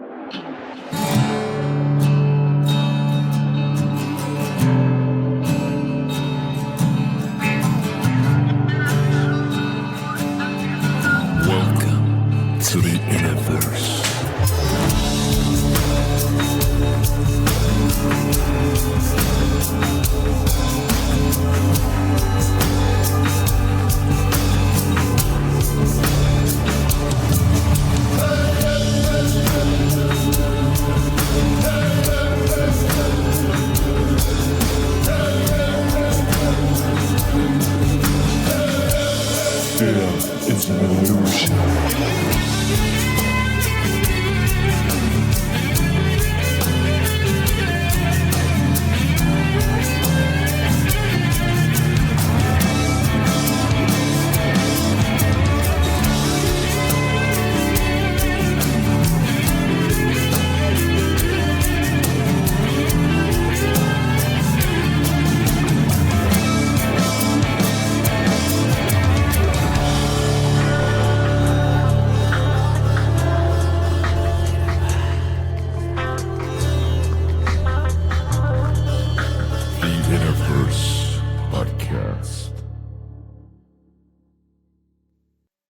Welcome to the InnerVerse. It's an illusion.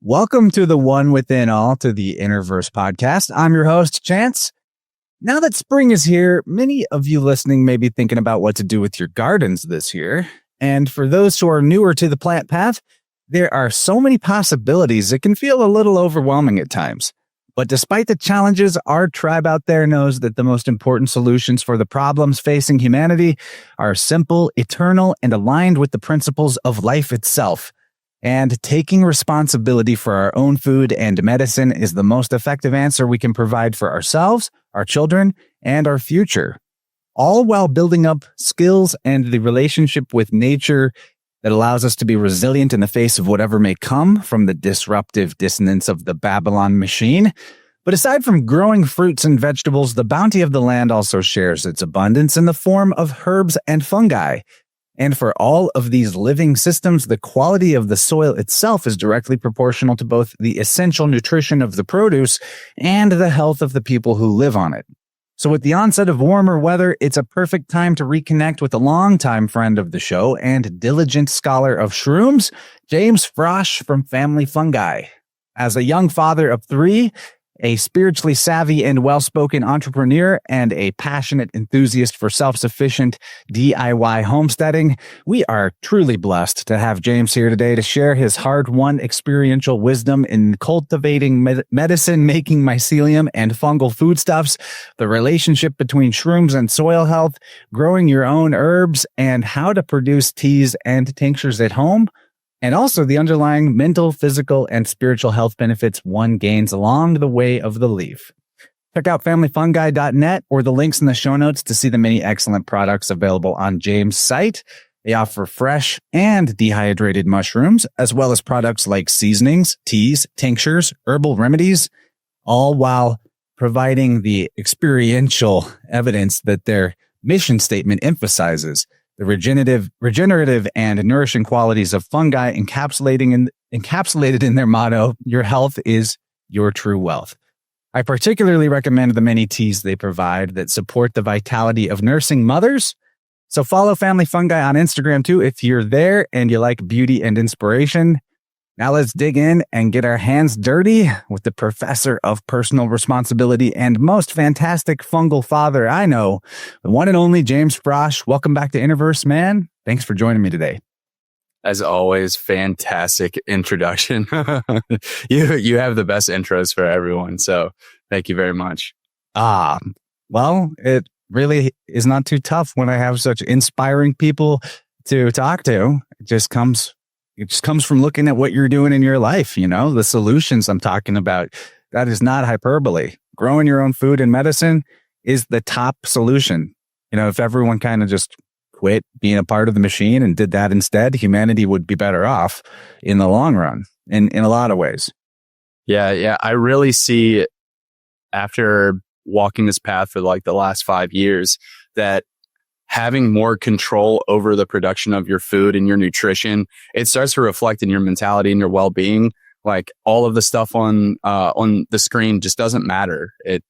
Welcome to the One Within All, to the InnerVerse podcast. I'm your host, Chance. Now that spring is here, many of you listening may be thinking about what to do with your gardens this year. And for those who are newer to the plant path, there are so many possibilities it can feel a little overwhelming at times. But despite the challenges, our tribe out there knows that the most important solutions for the problems facing humanity are simple, eternal, and aligned with the principles of life itself. And taking responsibility for our own food and medicine is the most effective answer we can provide for ourselves, our children, and our future. All while building up skills and the relationship with nature that allows us to be resilient in the face of whatever may come from the disruptive dissonance of the Babylon machine. But aside from growing fruits and vegetables, the bounty of the land also shares its abundance in the form of herbs and fungi. And for all of these living systems, the quality of the soil itself is directly proportional to both the essential nutrition of the produce and the health of the people who live on it. So with the onset of warmer weather, it's a perfect time to reconnect with a longtime friend of the show and diligent scholar of shrooms, James Frosch from Family Fungi. As a young father of 3, a spiritually savvy and well-spoken entrepreneur, and a passionate enthusiast for self-sufficient DIY homesteading, we are truly blessed to have James here today to share his hard-won experiential wisdom in cultivating medicine, making mycelium and fungal foodstuffs, the relationship between shrooms and soil health, growing your own herbs, and how to produce teas and tinctures at home, and also the underlying mental, physical, and spiritual health benefits one gains along the way of the leaf. Check out familyfungi.net or the links in the show notes to see the many excellent products available on James' site. They offer fresh and dehydrated mushrooms, as well as products like seasonings, teas, tinctures, herbal remedies, all while providing the experiential evidence that their mission statement emphasizes: the regenerative and nourishing qualities of fungi, encapsulated in their motto, "Your health is your true wealth." I particularly recommend the many teas they provide that support the vitality of nursing mothers. So follow Family Fungi on Instagram too if you're there and you like beauty and inspiration. Now let's dig in and get our hands dirty with the professor of personal responsibility and most fantastic fungal father I know, the one and only James Frosch. Welcome back to InnerVerse, man. Thanks for joining me today. As always, fantastic introduction. You have the best intros for everyone, so thank you very much. Well, it really is not too tough when I have such inspiring people to talk to. It just comes from looking at what you're doing in your life, the solutions I'm talking about. That is not hyperbole. Growing your own food and medicine is the top solution. If everyone kind of just quit being a part of the machine and did that instead, humanity would be better off in the long run in a lot of ways. Yeah. I really see, after walking this path for like the last 5 years, that having more control over the production of your food and your nutrition, it starts to reflect in your mentality and your well-being. Like all of the stuff on the screen just doesn't matter. It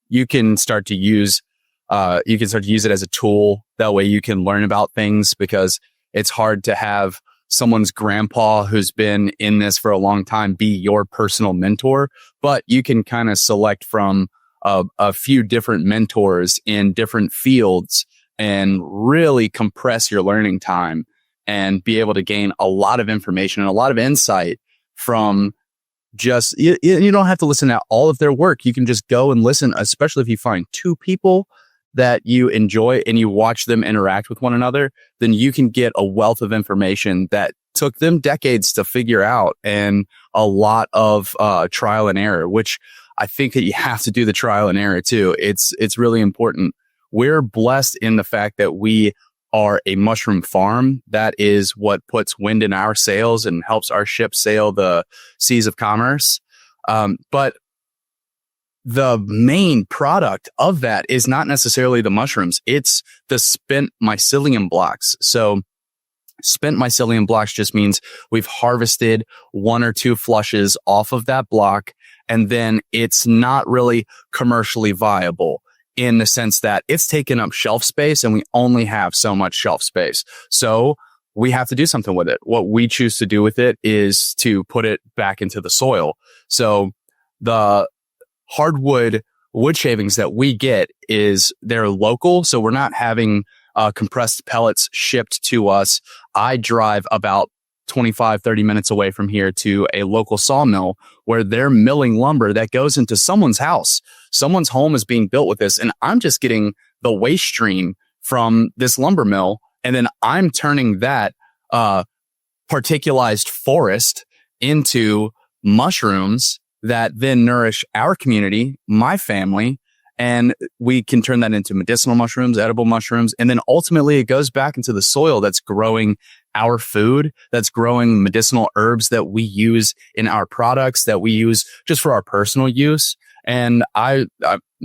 you can start to use it as a tool. That way you can learn about things, because it's hard to have someone's grandpa who's been in this for a long time be your personal mentor, but you can kind of select from a few different mentors in different fields and really compress your learning time and be able to gain a lot of information and a lot of insight from just, you don't have to listen to all of their work. You can just go and listen, especially if you find two people that you enjoy and you watch them interact with one another, then you can get a wealth of information that took them decades to figure out, and a lot of trial and error, which I think that you have to do the trial and error too. It's really important. We're blessed in the fact that we are a mushroom farm. That is what puts wind in our sails and helps our ship sail the seas of commerce. But the main product of that is not necessarily the mushrooms. It's the spent mycelium blocks. So spent mycelium blocks just means we've harvested one or two flushes off of that block, and then it's not really commercially viable in the sense that it's taken up shelf space and we only have so much shelf space. So we have to do something with it. What we choose to do with it is to put it back into the soil. So the hardwood wood shavings that we get they're local. So we're not having compressed pellets shipped to us. I drive about 25, 30 minutes away from here to a local sawmill where they're milling lumber that goes into someone's house. Someone's home is being built with this, and I'm just getting the waste stream from this lumber mill, and then I'm turning that particularized forest into mushrooms that then nourish our community, my family, and we can turn that into medicinal mushrooms, edible mushrooms, and then ultimately it goes back into the soil that's growing our food, that's growing medicinal herbs that we use in our products, that we use just for our personal use. And I'm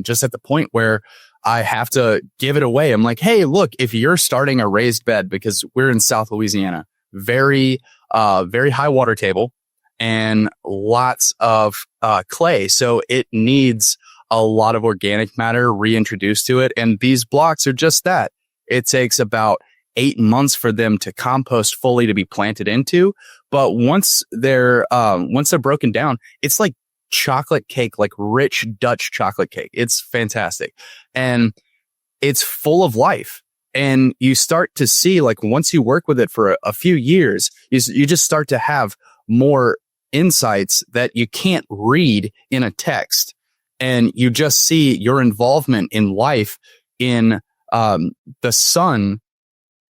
just at the point where I have to give it away. I'm like, hey, look, if you're starting a raised bed, because we're in South Louisiana, very high water table and lots of clay. So it needs a lot of organic matter reintroduced to it. And these blocks are just that. It takes about 8 months for them to compost fully to be planted into. But once they're broken down, it's like chocolate cake, like rich Dutch chocolate cake. It's fantastic. And it's full of life. And you start to see, like, once you work with it for a few years, you just start to have more insights that you can't read in a text. And you just see your involvement in life in the sun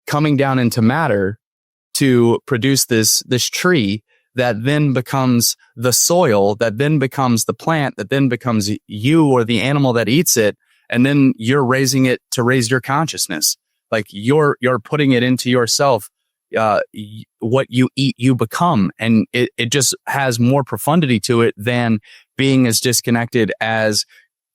coming down into matter to produce this tree that then becomes the soil, that then becomes the plant, that then becomes you or the animal that eats it. And then you're raising it to raise your consciousness. Like you're putting it into yourself. What you eat, you become. And it just has more profundity to it than being as disconnected as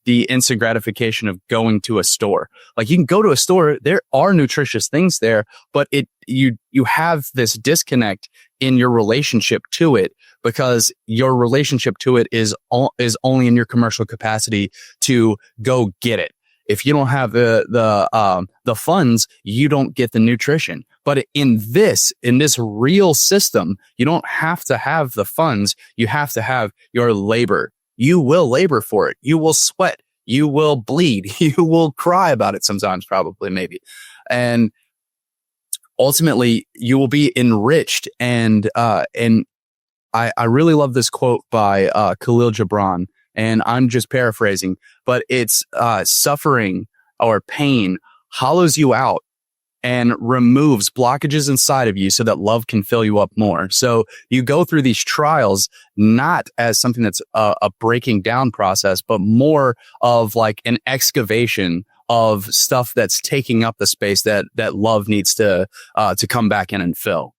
the instant gratification of going to a store. Like, you can go to a store, there are nutritious things there, but you have this disconnect in your relationship to it, because your relationship to it is only in your commercial capacity to go get it. If you don't have the funds, you don't get the nutrition. But in this real system, you don't have to have the funds. You have to have your labor. You will labor for it. You will sweat. You will bleed. You will cry about it sometimes, probably, maybe. And ultimately, you will be enriched. And I really love this quote by Khalil Gibran. And I'm just paraphrasing, but it's suffering or pain hollows you out and removes blockages inside of you so that love can fill you up more. So you go through these trials not as something that's a breaking down process, but more of like an excavation of stuff that's taking up the space that love needs to come back in and fill.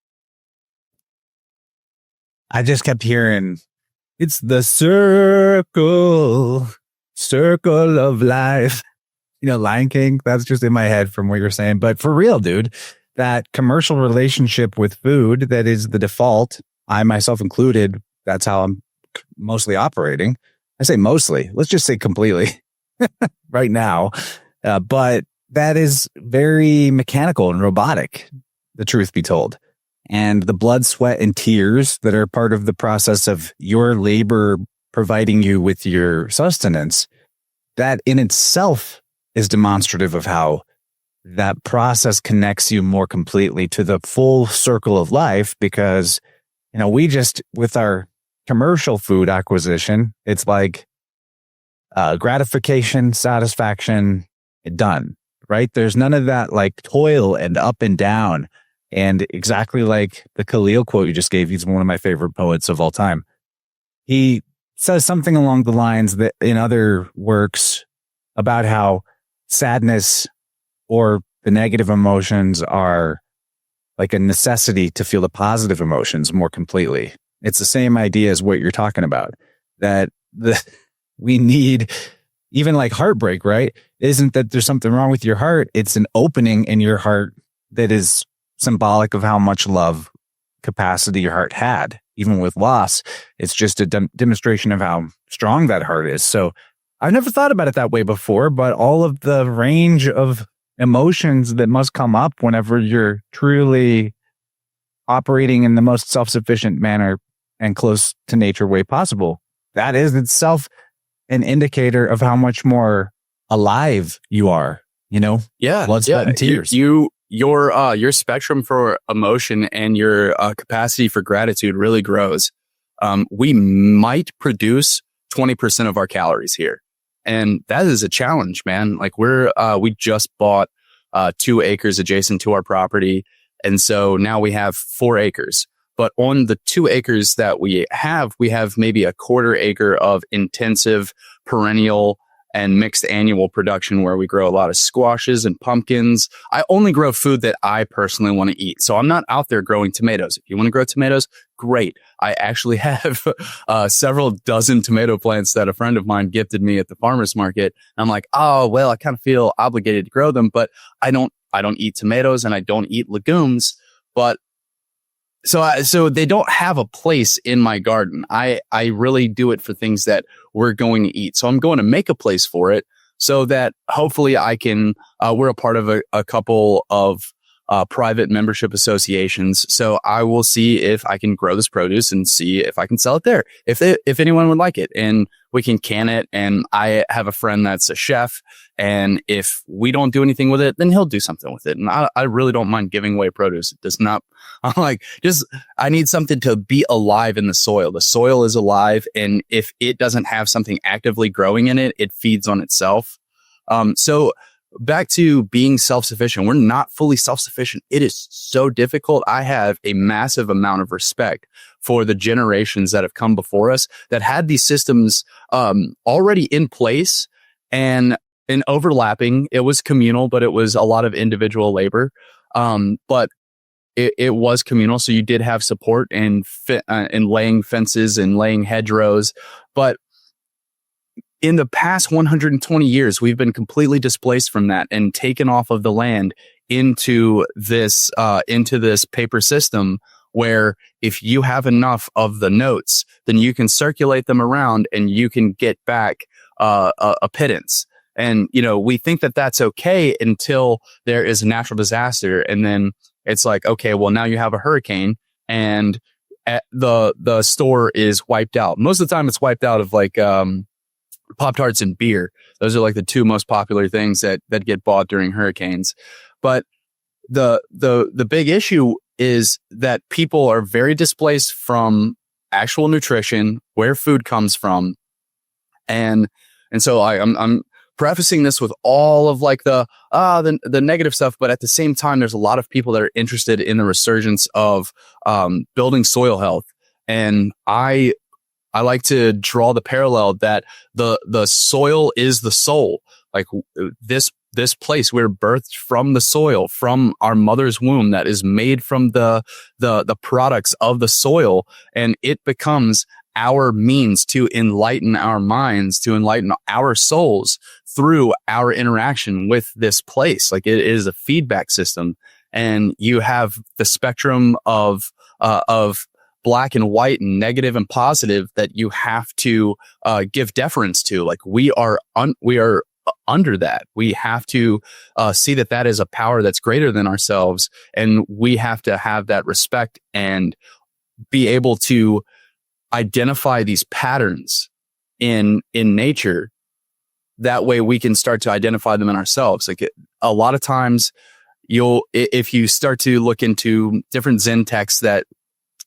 I just kept hearing, it's the circle of life. You know, Lion King, that's just in my head from what you're saying. But for real, dude, that commercial relationship with food that is the default, I myself included, that's how I'm mostly operating. I say mostly, let's just say completely. right now. But that is very mechanical and robotic, the truth be told. And the blood, sweat, and tears that are part of the process of your labor providing you with your sustenance, that in itself is demonstrative of how that process connects you more completely to the full circle of life. Because, we just, with our commercial food acquisition, it's like gratification, satisfaction, done, right? There's none of that like toil and up and down. And exactly like the Khalil quote you just gave, he's one of my favorite poets of all time. He says something along the lines that in other works about how sadness or the negative emotions are like a necessity to feel the positive emotions more completely. It's the same idea as what you're talking about, that we need, even like heartbreak, right? Isn't that there's something wrong with your heart? It's an opening in your heart that is symbolic of how much love capacity your heart had. Even with loss, it's just a demonstration of how strong that heart is. So I've never thought about it that way before, but all of the range of emotions that must come up whenever you're truly operating in the most self-sufficient manner and close to nature way possible, that is itself an indicator of how much more alive you are, Yeah. blood, sweat, and tears. Your spectrum for emotion and your capacity for gratitude really grows. We might produce 20% of our calories here. And that is a challenge, man. Like we just bought 2 acres adjacent to our property. And so now we have 4 acres. But on the 2 acres that we have maybe a 1/4 acre of intensive perennial and mixed annual production where we grow a lot of squashes and pumpkins. I only grow food that I personally want to eat. So I'm not out there growing tomatoes. If you want to grow tomatoes, great. I actually have several dozen tomato plants that a friend of mine gifted me at the farmer's market. And I'm like, oh, well, I kind of feel obligated to grow them, but I don't eat tomatoes and I don't eat legumes. But so they don't have a place in my garden. I really do it for things that we're going to eat. So I'm going to make a place for it so that hopefully I can, we're a part of a couple of private membership associations. So I will see if I can grow this produce and see if I can sell it there. If anyone would like it, and we can can it. And I have a friend that's a chef, and if we don't do anything with it, then he'll do something with it. And I really don't mind giving away produce. It does not, I need something to be alive in the soil. The soil is alive. And if it doesn't have something actively growing in it, it feeds on itself. So back to being self-sufficient. We're not fully self-sufficient. It is so difficult. I have a massive amount of respect for the generations that have come before us that had these systems already in place and overlapping. It was communal, but it was a lot of individual labor. But it was communal. So you did have support and laying fences and laying hedgerows. But in the past 120 years, we've been completely displaced from that and taken off of the land into this paper system where if you have enough of the notes, then you can circulate them around and you can get back a pittance. And, we think that that's okay until there is a natural disaster. And then it's like, okay, well, now you have a hurricane and the store is wiped out. Most of the time it's wiped out of like Pop-Tarts and beer. Those are like the 2 most popular things that get bought during hurricanes. But the big issue is that people are very displaced from actual nutrition, where food comes from. And so I'm prefacing this with all of like the negative stuff, but at the same time, there's a lot of people that are interested in the resurgence of building soil health. And I like to draw the parallel that the soil is the soul. Like this place, we're birthed from the soil, from our mother's womb that is made from the products of the soil. And it becomes our means to enlighten our minds, to enlighten our souls through our interaction with this place. Like it is a feedback system. And you have the spectrum of black and white and negative and positive that you have to give deference to. Like we are under that. We have to see that that is a power that's greater than ourselves, and we have to have that respect and be able to identify these patterns in nature. That way we can start to identify them in ourselves. Like a lot of times if you start to look into different Zen texts that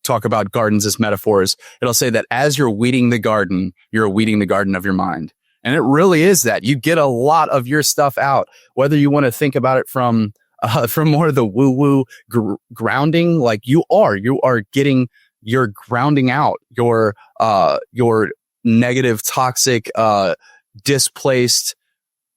talk about gardens as metaphors, it'll say that as you're weeding the garden, you're weeding the garden of your mind. And it really is that. You get a lot of your stuff out, whether you want to think about it from more of the woo-woo grounding, like you are getting, you're grounding out your negative, toxic, displaced,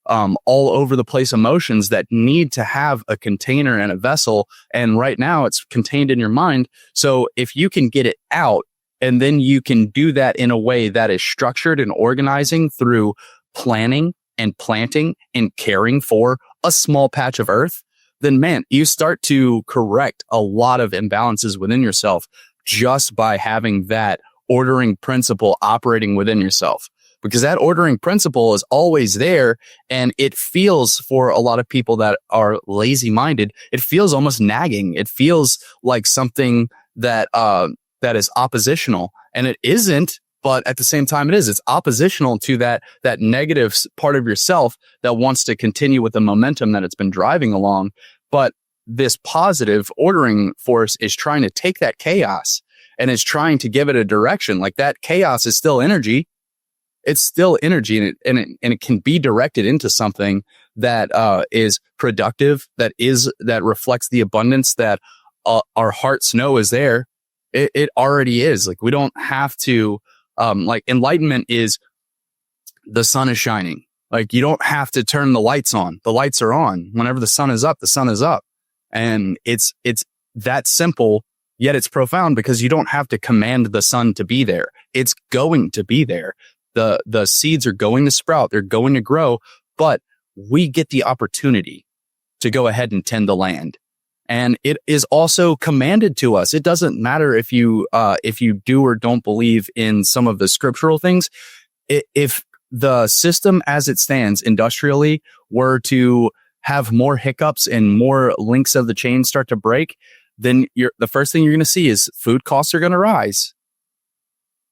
all over the place emotions that need to have a container and a vessel. And right now it's contained in your mind. So if you can get it out, and then you can do that in a way that is structured and organizing through planning and planting and caring for a small patch of earth, then man, you start to correct a lot of imbalances within yourself just by having that ordering principle operating within yourself. Because that ordering principle is always there, and it feels, for a lot of people that are lazy-minded, it feels almost nagging. It feels like something that is oppositional, and it isn't. But at the same time, it is. It's oppositional to that negative part of yourself that wants to continue with the momentum that it's been driving along. But this positive ordering force is trying to take that chaos and is trying to give it a direction. Like that chaos is still energy. It's still energy, and it can be directed into something that is productive, that reflects the abundance that our hearts know is there. It already is. Like we don't have to. Like enlightenment is the sun is shining. Like you don't have to turn the lights on. The lights are on. Whenever the sun is up, the sun is up, and it's that simple. Yet it's profound because you don't have to command the sun to be there. It's going to be there. The seeds are going to sprout. They're going to grow, but we get the opportunity to go ahead and tend the land. And it is also commanded to us. It doesn't matter if you do or don't believe in some of the scriptural things. If the system as it stands industrially were to have more hiccups and more links of the chain start to break, then the first thing you're going to see is food costs are going to rise.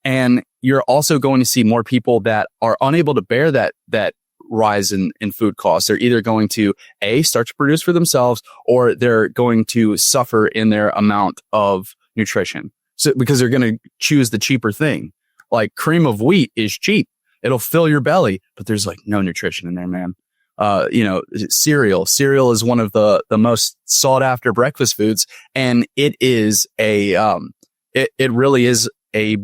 And you're also going to see more people that are unable to bear that rise in food costs. They're either going to start to produce for themselves, or they're going to suffer in their amount of nutrition. So because they're going to choose the cheaper thing. Like cream of wheat is cheap. It'll fill your belly, but there's like no nutrition in there, man. Cereal is one of the most sought after breakfast foods. And it is it really is a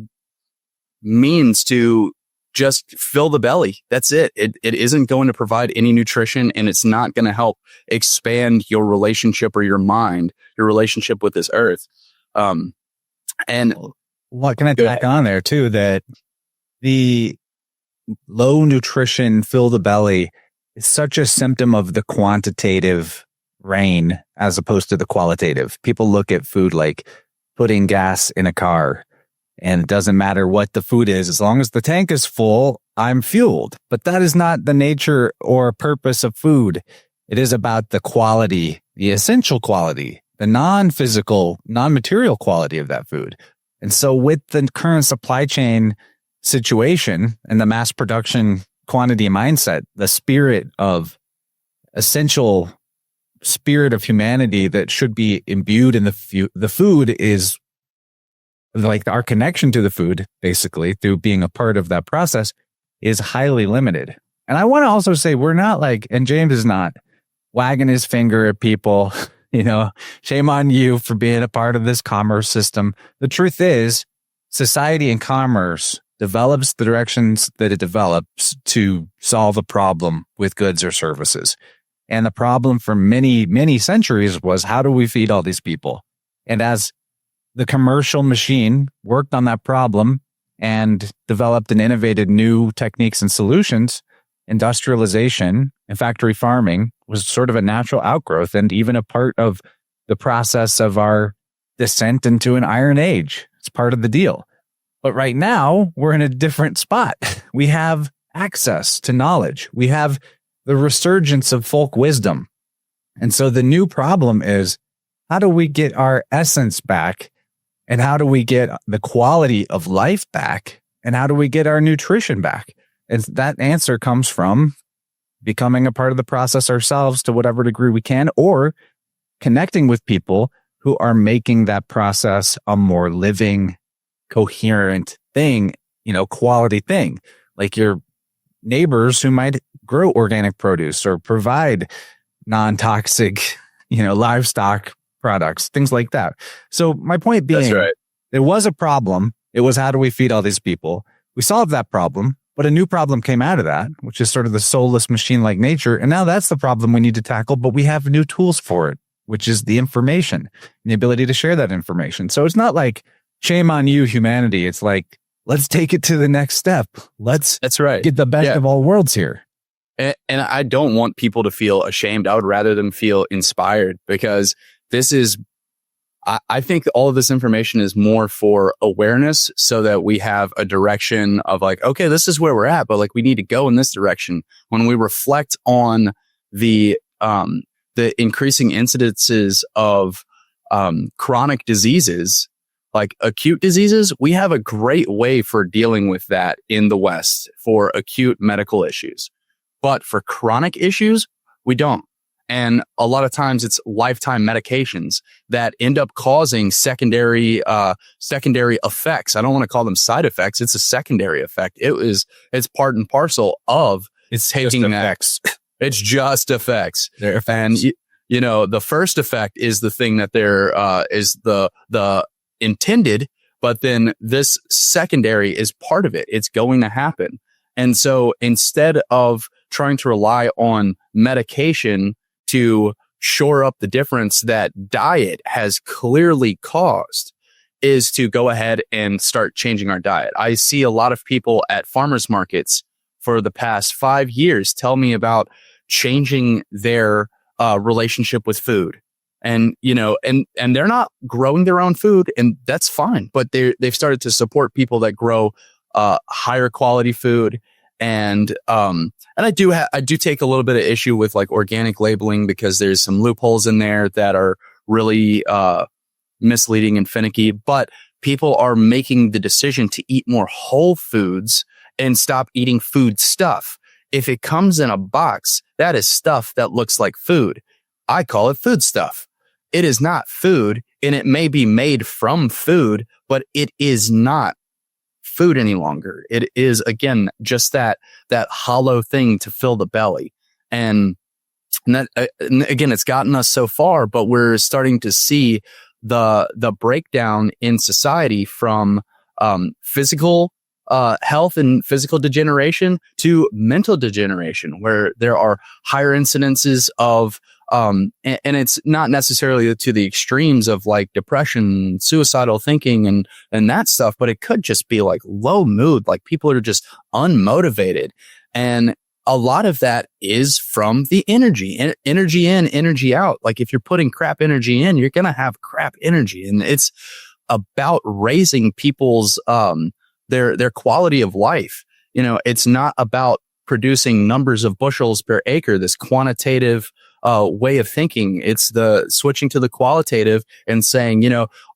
means to just fill the belly. That's it. It isn't going to provide any nutrition, and it's not going to help expand your relationship or your mind, your relationship with this earth. And what can I tack on there too? That the low nutrition, fill the belly is such a symptom of the quantitative reign as opposed to the qualitative. People look at food like putting gas in a car. And it doesn't matter what the food is, as long as the tank is full, I'm fueled. But that is not the nature or purpose of food. It is about the quality, the essential quality, the non-physical, non-material quality of that food. And so with the current supply chain situation and the mass production quantity mindset, the spirit of essential spirit of humanity that should be imbued in the food is like our connection to the food, basically, through being a part of that process, is highly limited. And I want to also say we're not like, and James is not wagging his finger at people, shame on you for being a part of this commerce system. The truth is, society and commerce develops the directions that it develops to solve a problem with goods or services. And the problem for many, many centuries was, how do we feed all these people? And as the commercial machine worked on that problem and developed and innovated new techniques and solutions, industrialization and factory farming was sort of a natural outgrowth and even a part of the process of our descent into an iron age. It's part of the deal. But right now, we're in a different spot. We have access to knowledge. We have the resurgence of folk wisdom. And so the new problem is, how do we get our essence back? And how do we get the quality of life back? And how do we get our nutrition back? And that answer comes from becoming a part of the process ourselves to whatever degree we can, or connecting with people who are making that process a more living, coherent thing, quality thing, like your neighbors who might grow organic produce or provide non-toxic, livestock products, things like that. So my point being, there was a problem. It was, how do we feed all these people? We solved that problem, but a new problem came out of that, which is sort of the soulless machine-like nature. And now that's the problem we need to tackle, but we have new tools for it, which is the information and the ability to share that information. So it's not like, shame on you, humanity. It's like, let's take it to the next step. That's right. Get the best of all worlds here. And I don't want people to feel ashamed. I would rather them feel inspired, because this is, I think all of this information is more for awareness, so that we have a direction of like, okay, this is where we're at, but like we need to go in this direction. When we reflect on the increasing incidences of chronic diseases, like acute diseases, we have a great way for dealing with that in the West for acute medical issues. But for chronic issues, we don't. And a lot of times it's lifetime medications that end up causing secondary effects. I don't want to call them side effects. It's a secondary effect. It's part and parcel of taking that. Effects. It's just effects. They're effects. And the first effect is the thing that there is the intended, but then this secondary is part of it. It's going to happen. And so instead of trying to rely on medication to shore up the difference that diet has clearly caused, is to go ahead and start changing our diet. I see a lot of people at farmers markets for the past 5 years tell me about changing their relationship with food. And, and they're not growing their own food, and that's fine. But they've started to support people that grow higher quality food. And I do take a little bit of issue with like organic labeling, because there's some loopholes in there that are really misleading and finicky. But people are making the decision to eat more whole foods and stop eating food stuff. If it comes in a box, that is stuff that looks like food. I call it food stuff. It is not food, and it may be made from food, but it is not food any longer. It is, again, just that hollow thing to fill the belly. And that, again, it's gotten us so far, but we're starting to see the breakdown in society from physical health and physical degeneration to mental degeneration, where there are higher incidences of and it's not necessarily to the extremes of like depression, suicidal thinking, and that stuff, but it could just be like low mood, like people are just unmotivated. And a lot of that is from the energy in, energy out. Like if you're putting crap energy in, you're going to have crap energy. And it's about raising people's, their quality of life. It's not about producing numbers of bushels per acre, this quantitative way of thinking. It's the switching to the qualitative and saying,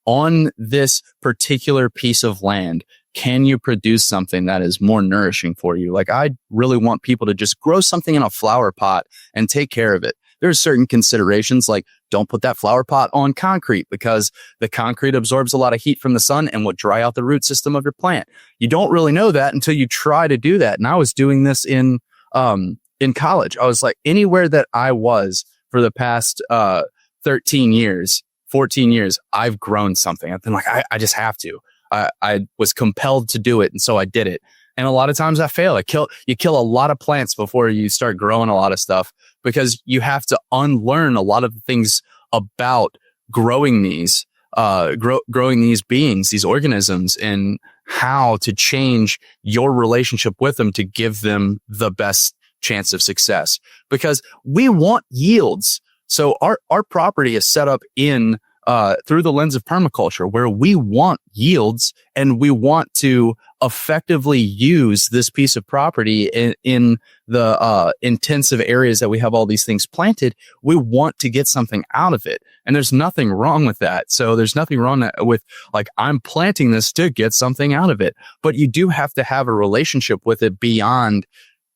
on this particular piece of land, can you produce something that is more nourishing for you? Like I really want people to just grow something in a flower pot and take care of it. There's certain considerations, like don't put that flower pot on concrete, because the concrete absorbs a lot of heat from the sun and will dry out the root system of your plant. You don't really know that until you try to do that. And I was doing this in college. I was like, anywhere that I was for the past 13 years, 14 years, I've grown something. I've been like, I just have to. I was compelled to do it. And so I did it. And a lot of times I fail. You kill a lot of plants before you start growing a lot of stuff, because you have to unlearn a lot of the things about growing these, growing these beings, these organisms, and how to change your relationship with them to give them the best chance of success. Because we want yields. So our property is set up in through the lens of permaculture, where we want yields and we want to effectively use this piece of property in the intensive areas that we have all these things planted. We want to get something out of it. And there's nothing wrong with that. So there's nothing wrong with like, I'm planting this to get something out of it. But you do have to have a relationship with it beyond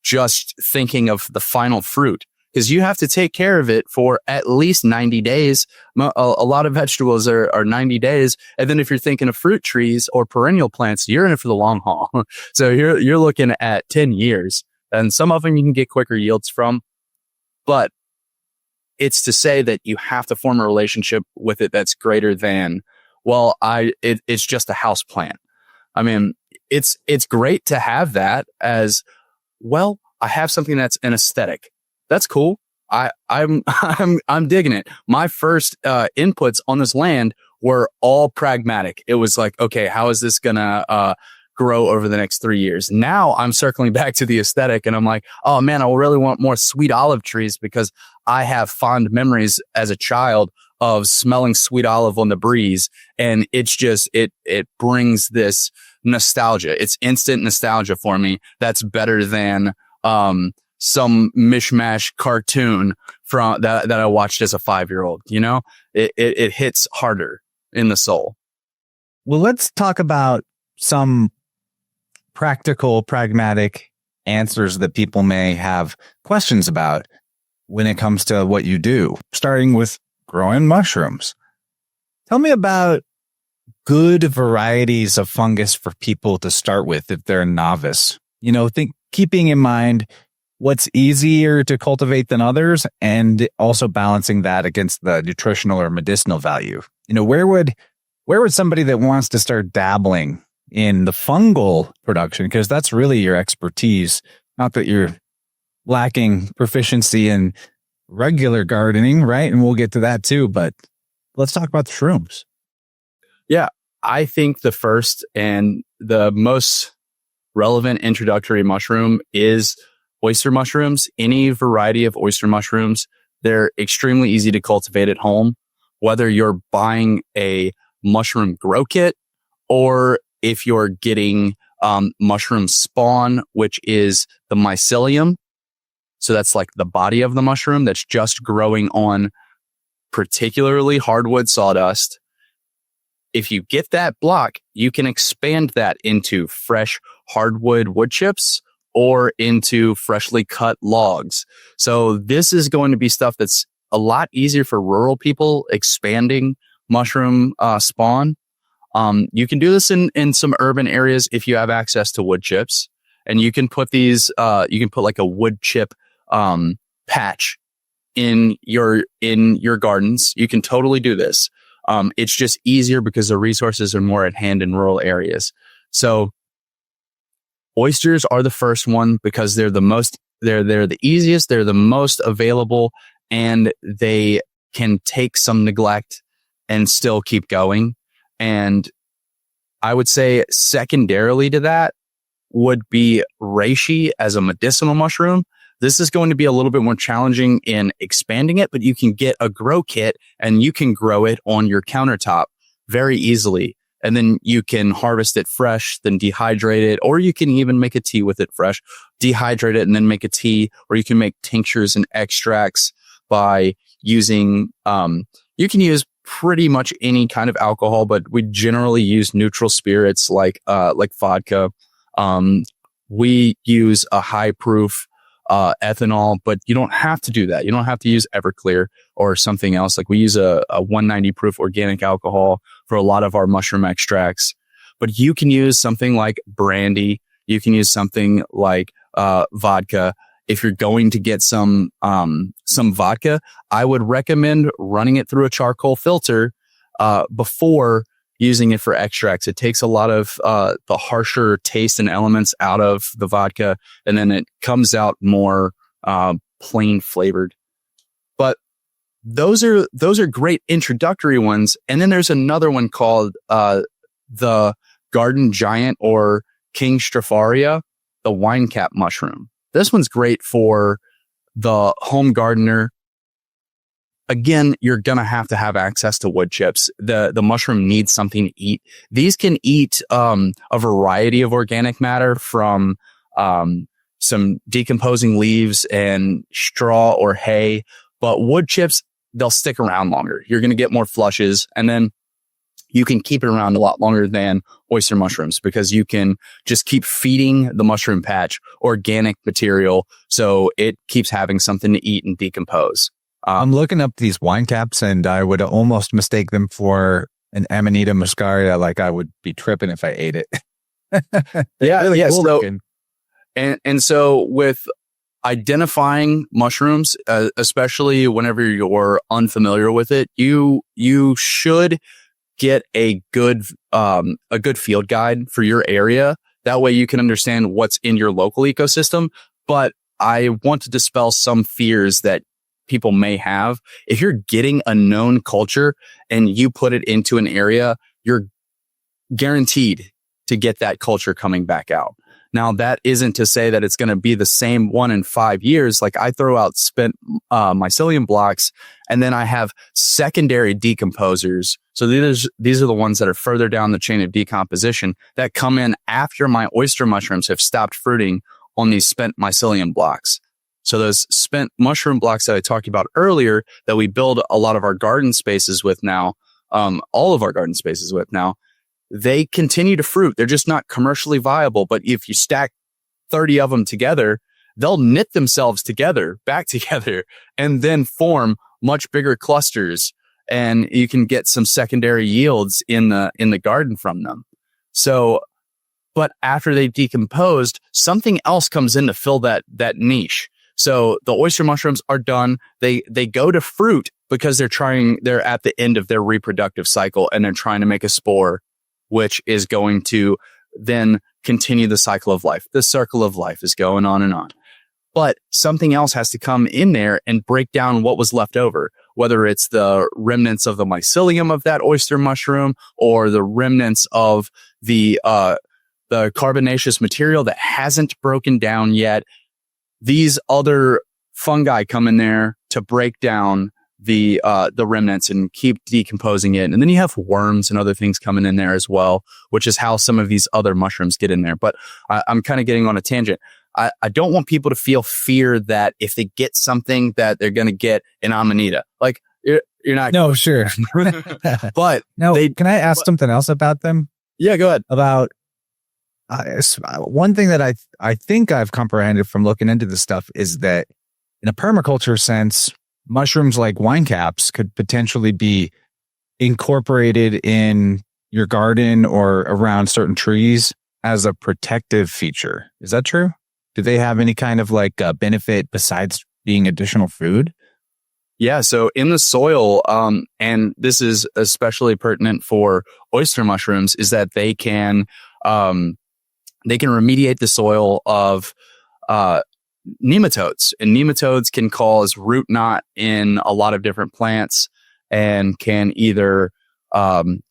just thinking of the final fruit, because you have to take care of it for at least 90 days. A lot of vegetables are 90 days. And then if you're thinking of fruit trees or perennial plants, you're in it for the long haul. So you're looking at 10 years, and some of them you can get quicker yields from. But it's to say that you have to form a relationship with it that's greater than, well, it's just a house plant. I mean, it's great to have that as, well, I have something that's an aesthetic. That's cool. I'm digging it. My first inputs on this land were all pragmatic. It was like, okay, how is this gonna grow over the next 3 years? Now I'm circling back to the aesthetic, and I'm like, oh man, I really want more sweet olive trees because I have fond memories as a child of smelling sweet olive on the breeze, and it's just it brings this nostalgia. It's instant nostalgia for me. That's better than some mishmash cartoon from that I watched as a 5-year-old. You know, it hits harder in the soul. Well, let's talk about some practical, pragmatic answers that people may have questions about when it comes to what you do, starting with growing mushrooms. Tell me about good varieties of fungus for people to start with if they're a novice. You know, keeping in mind what's easier to cultivate than others, and also balancing that against the nutritional or medicinal value. You know, where would somebody that wants to start dabbling in the fungal production, because that's really your expertise, not that you're lacking proficiency in regular gardening, right? And we'll get to that too, but let's talk about the shrooms. Yeah, I think the first and the most relevant introductory mushroom is oyster mushrooms. Any variety of oyster mushrooms, they're extremely easy to cultivate at home, whether you're buying a mushroom grow kit or if you're getting mushroom spawn, which is the mycelium. So that's like the body of the mushroom that's just growing on particularly hardwood sawdust. If you get that block, you can expand that into fresh hardwood wood chips or into freshly cut logs. So this is going to be stuff that's a lot easier for rural people expanding mushroom spawn. You can do this in some urban areas if you have access to wood chips, and you can put these, you can put like a wood chip patch in your gardens. You can totally do this. It's just easier because the resources are more at hand in rural areas. So oysters are the first one because they're the easiest, they're the most available, and they can take some neglect and still keep going. And I would say secondarily to that would be reishi as a medicinal mushroom. This is going to be a little bit more challenging in expanding it, but you can get a grow kit and you can grow it on your countertop very easily. And then you can harvest it fresh, then dehydrate it, or you can even make a tea with it fresh, dehydrate it and then make a tea, or you can make tinctures and extracts by using, you can use pretty much any kind of alcohol, but we generally use neutral spirits like vodka. We use a high proof ethanol, but you don't have to do that. You don't have to use Everclear or something else. Like we use a 190 proof organic alcohol for a lot of our mushroom extracts, but you can use something like brandy. You can use something like vodka. If you're going to get some vodka, I would recommend running it through a charcoal filter before using it for extracts. It takes a lot of the harsher taste and elements out of the vodka, and then it comes out more plain flavored. But those are great introductory ones. And then there's another one called the Garden Giant or King Stropharia, the wine cap mushroom. This one's great for the home gardener again, you're going to have access to wood chips. The mushroom needs something to eat. These can eat a variety of organic matter from some decomposing leaves and straw or hay, but wood chips, they'll stick around longer. You're going to get more flushes, and then you can keep it around a lot longer than oyster mushrooms because you can just keep feeding the mushroom patch organic material so it keeps having something to eat and decompose. I'm looking up these wine caps, and I would almost mistake them for an Amanita muscaria. Like I would be tripping if I ate it. Really cool looking. And so with identifying mushrooms, especially whenever you're unfamiliar with it, you should get a good field guide for your area. That way you can understand what's in your local ecosystem. But I want to dispel some fears that people may have. If you're getting a known culture and you put it into an area, you're guaranteed to get that culture coming back out. Now, that isn't to say that it's going to be the same one in 5 years. Like I throw out spent mycelium blocks, and then I have secondary decomposers. So these are the ones that are further down the chain of decomposition that come in after my oyster mushrooms have stopped fruiting on these spent mycelium blocks. So those spent mushroom blocks that I talked about earlier that we build a lot of our garden spaces with now, all of our garden spaces with now, they continue to fruit. They're just not commercially viable. But if you stack 30 of them together, they'll knit themselves back together, and then form much bigger clusters. And you can get some secondary yields in the garden from them. So, but after they've decomposed, something else comes in to fill that niche. So the oyster mushrooms are done. They go to fruit because they're at the end of their reproductive cycle, and they're trying to make a spore, which is going to then continue the cycle of life. The circle of life is going on and on. But something else has to come in there and break down what was left over, whether it's the remnants of the mycelium of that oyster mushroom or the remnants of the carbonaceous material that hasn't broken down yet. These other fungi come in there to break down the remnants and keep decomposing it. And then you have worms and other things coming in there as well, which is how some of these other mushrooms get in there. But I'm kind of getting on a tangent. I don't want people to feel fear that if they get something that they're going to get an Amanita. Like you're not. No, sure. But can I ask something else about them? Yeah, go ahead. About one thing that I think I've comprehended from looking into this stuff is that in a permaculture sense, mushrooms like wine caps could potentially be incorporated in your garden or around certain trees as a protective feature. Is that true? Do they have any kind of like benefit besides being additional food? Yeah. So in the soil, and this is especially pertinent for oyster mushrooms, is that they can remediate the soil of nematodes, and nematodes can cause root knot in a lot of different plants and can either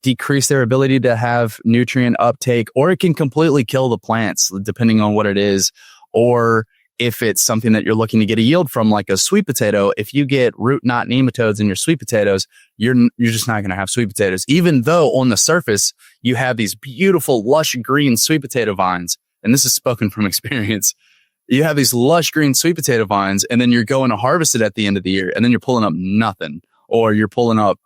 decrease their ability to have nutrient uptake, or it can completely kill the plants depending on what it is. Or if it's something that you're looking to get a yield from, like a sweet potato, if you get root knot nematodes in your sweet potatoes, you're just not going to have sweet potatoes, even though on the surface you have these beautiful lush green sweet potato vines. And this is spoken from experience. You have these lush green sweet potato vines, and then you're going to harvest it at the end of the year, and then you're pulling up nothing, or you're pulling up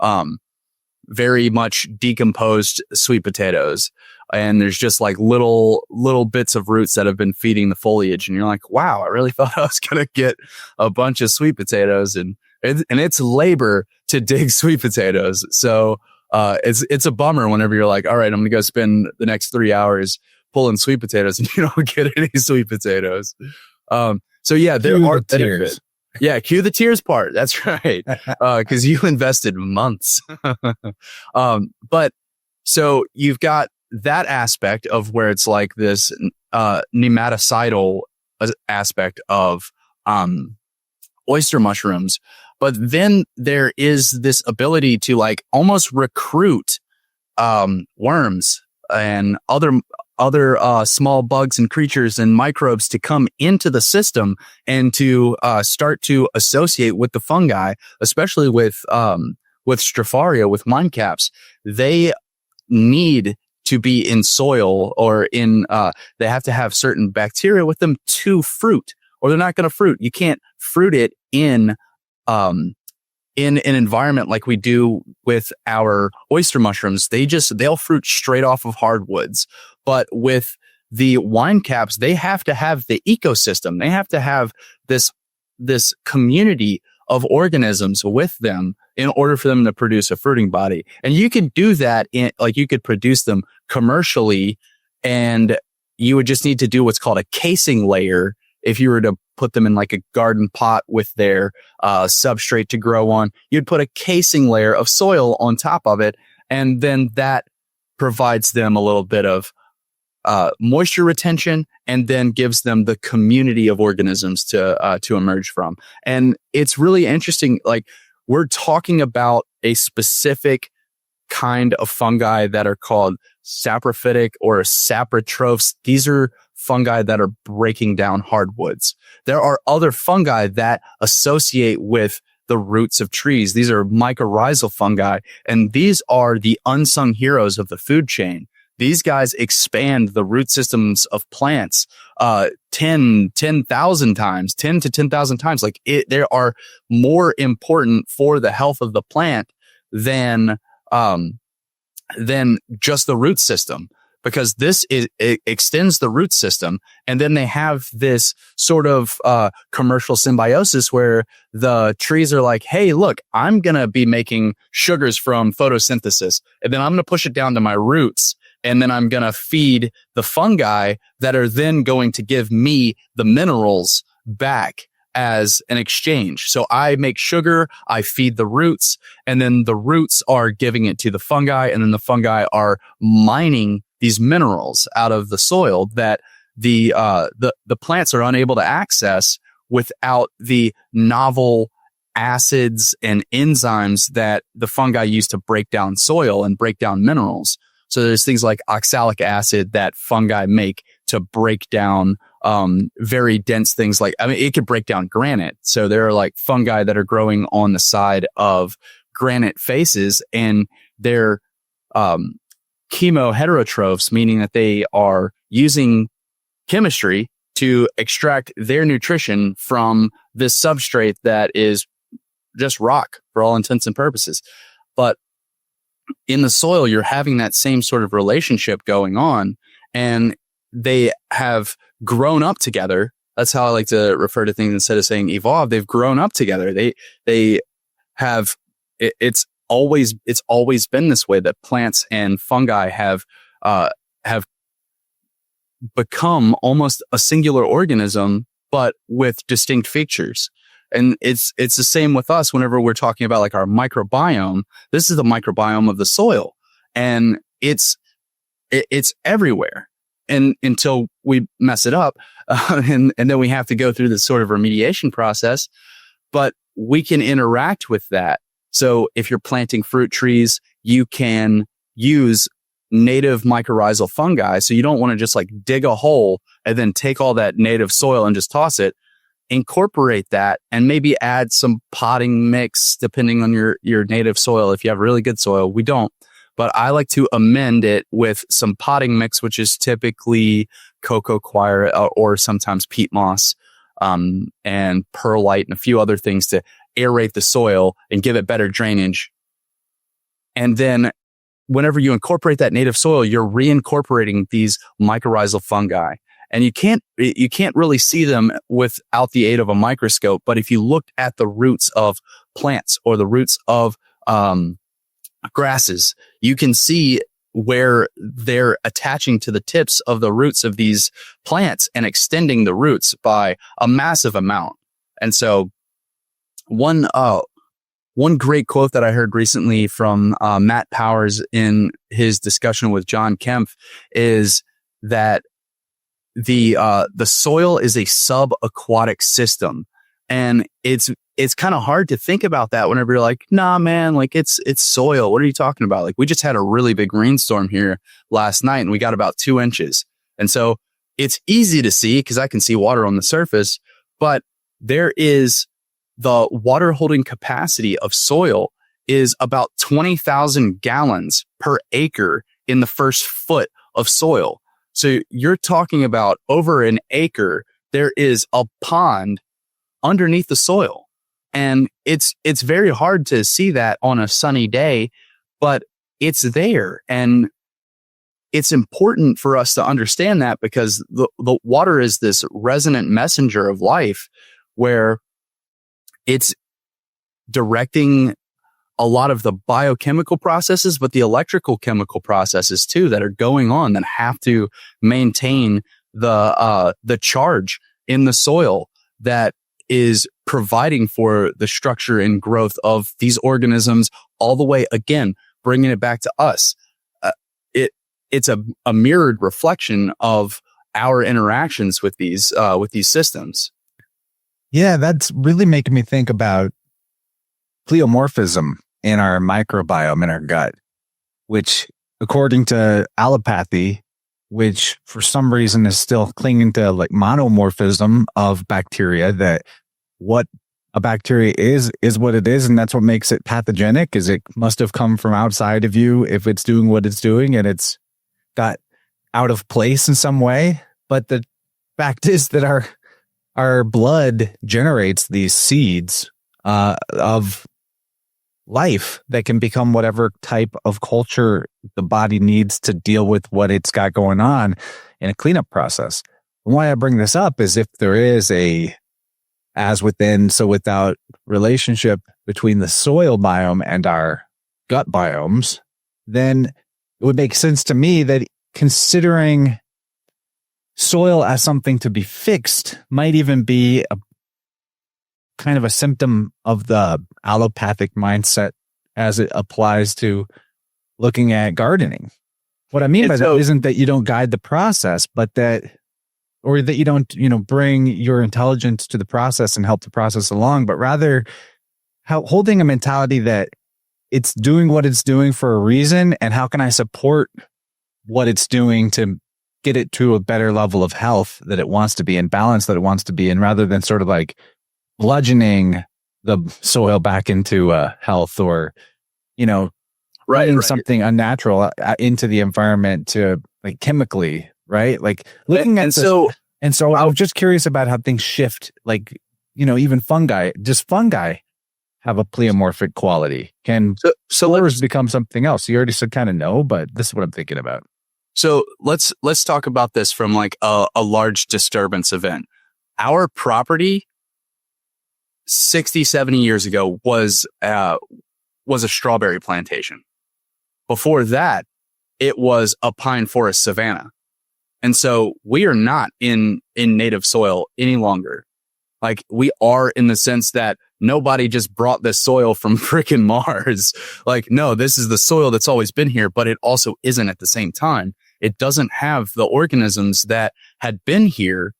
very much decomposed sweet potatoes, and there's just like little bits of roots that have been feeding the foliage, and you're like, wow, I really thought I was gonna get a bunch of sweet potatoes, and it's labor to dig sweet potatoes. So it's a bummer whenever you're like, all right, I'm gonna go spend the next 3 hours pulling sweet potatoes, and you don't get any sweet potatoes. So yeah, there are benefits. Yeah, cue the tears part. That's right. Because you invested months. But so you've got that aspect of where it's like this nematocidal aspect of oyster mushrooms. But then there is this ability to like almost recruit worms and other other small bugs and creatures and microbes to come into the system and to start to associate with the fungi, especially with Stropharia, with mine caps. They need to be in soil or in they have to have certain bacteria with them to fruit, or they're not going to fruit. You can't fruit it in an environment like we do with our oyster mushrooms. They'll fruit straight off of hardwoods. But with the wine caps, they have to have the ecosystem. They have to have this community of organisms with them in order for them to produce a fruiting body. And you can do that you could produce them commercially, and you would just need to do what's called a casing layer. If you were to put them in like a garden pot with their substrate to grow on, you'd put a casing layer of soil on top of it. And then that provides them a little bit of moisture retention, and then gives them the community of organisms to emerge from. And it's really interesting. Like, we're talking about a specific kind of fungi that are called saprophytic or saprotrophs. These are fungi that are breaking down hardwoods. There are other fungi that associate with the roots of trees. These are mycorrhizal fungi, and these are the unsung heroes of the food chain. These guys expand the root systems of plants 10,000 times, 10 to 10,000 times. Like, they are more important for the health of the plant than just the root system, because it extends the root system. And then they have this sort of commercial symbiosis where the trees are like, hey, look, I'm going to be making sugars from photosynthesis, and then I'm going to push it down to my roots. And then I'm going to feed the fungi that are then going to give me the minerals back as an exchange. So I make sugar, I feed the roots, and then the roots are giving it to the fungi, and then the fungi are mining these minerals out of the soil that the plants are unable to access without the novel acids and enzymes that the fungi use to break down soil and break down minerals. So there's things like oxalic acid that fungi make to break down very dense things. It could break down granite. So there are like fungi that are growing on the side of granite faces, and they're chemoheterotrophs, meaning that they are using chemistry to extract their nutrition from this substrate that is just rock for all intents and purposes. But in the soil, you're having that same sort of relationship going on, and they have grown up together. That's how I like to refer to things instead of saying evolve. They've grown up together. They have, it's always been this way, that plants and fungi have become almost a singular organism, but with distinct features. And it's the same with us whenever we're talking about like our microbiome. This is the microbiome of the soil, and it's everywhere. And until we mess it up, and then we have to go through this sort of remediation process, but we can interact with that. So if you're planting fruit trees, you can use native mycorrhizal fungi. So you don't want to just like dig a hole and then take all that native soil and just toss it. Incorporate that and maybe add some potting mix depending on your native soil. If you have really good soil, we don't. But I like to amend it with some potting mix, which is typically cocoa coir or sometimes peat moss and perlite and a few other things to aerate the soil and give it better drainage. And then whenever you incorporate that native soil, you're reincorporating these mycorrhizal fungi. And you can't really see them without the aid of a microscope. But if you looked at the roots of plants or the roots of grasses, you can see where they're attaching to the tips of the roots of these plants and extending the roots by a massive amount. And so one great quote that I heard recently from Matt Powers in his discussion with John Kempf is that the soil is a subaquatic system, and it's it's kind of hard to think about that whenever you're like, nah, man, like it's soil. What are you talking about? Like we just had a really big rainstorm here last night and we got about 2 inches. And so it's easy to see because I can see water on the surface, but there is the water holding capacity of soil is about 20,000 gallons per acre in the first foot of soil. So you're talking about over an acre, there is a pond underneath the soil. And it's very hard to see that on a sunny day, but it's there. And it's important for us to understand that because the water is this resonant messenger of life where it's directing a lot of the biochemical processes, but the electrical chemical processes too that are going on that have to maintain the charge in the soil that is providing for the structure and growth of these organisms all the way, again, bringing it back to us. It's a mirrored reflection of our interactions with these systems. Yeah, that's really making me think about pleomorphism in our microbiome in our gut, which according to allopathy, which for some reason is still clinging to like monomorphism of bacteria, that what a bacteria is what it is. And that's what makes it pathogenic, is it must have come from outside of you if it's doing what it's doing and it's got out of place in some way. But the fact is that our blood generates these seeds of life that can become whatever type of culture the body needs to deal with what it's got going on in a cleanup process. And why I bring this up is if there is a as within, so without relationship between the soil biome and our gut biomes, then it would make sense to me that considering soil as something to be fixed might even be a kind of a symptom of the allopathic mindset as it applies to looking at gardening. What I mean by that isn't that you don't guide the process, but that, or that you don't, bring your intelligence to the process and help the process along, but rather holding a mentality that it's doing what it's doing for a reason. And how can I support what it's doing to get it to a better level of health that it wants to be and balance that it wants to be in, rather than sort of like bludgeoning the soil back into health or, writing something unnatural into the environment to like chemically, right? Like looking at so I was just curious about how things shift, like, even fungi have a pleomorphic quality. Can spores become something else? You already said kind of no, but this is what I'm thinking about. So let's talk about this from like a large disturbance event. Our property 60, 70 years ago was a strawberry plantation. Before that, it was a pine forest savanna. And so we are not in native soil any longer. Like we are in the sense that nobody just brought this soil from frickin' Mars. Like, no, this is the soil that's always been here, but it also isn't at the same time. It doesn't have the organisms that had been here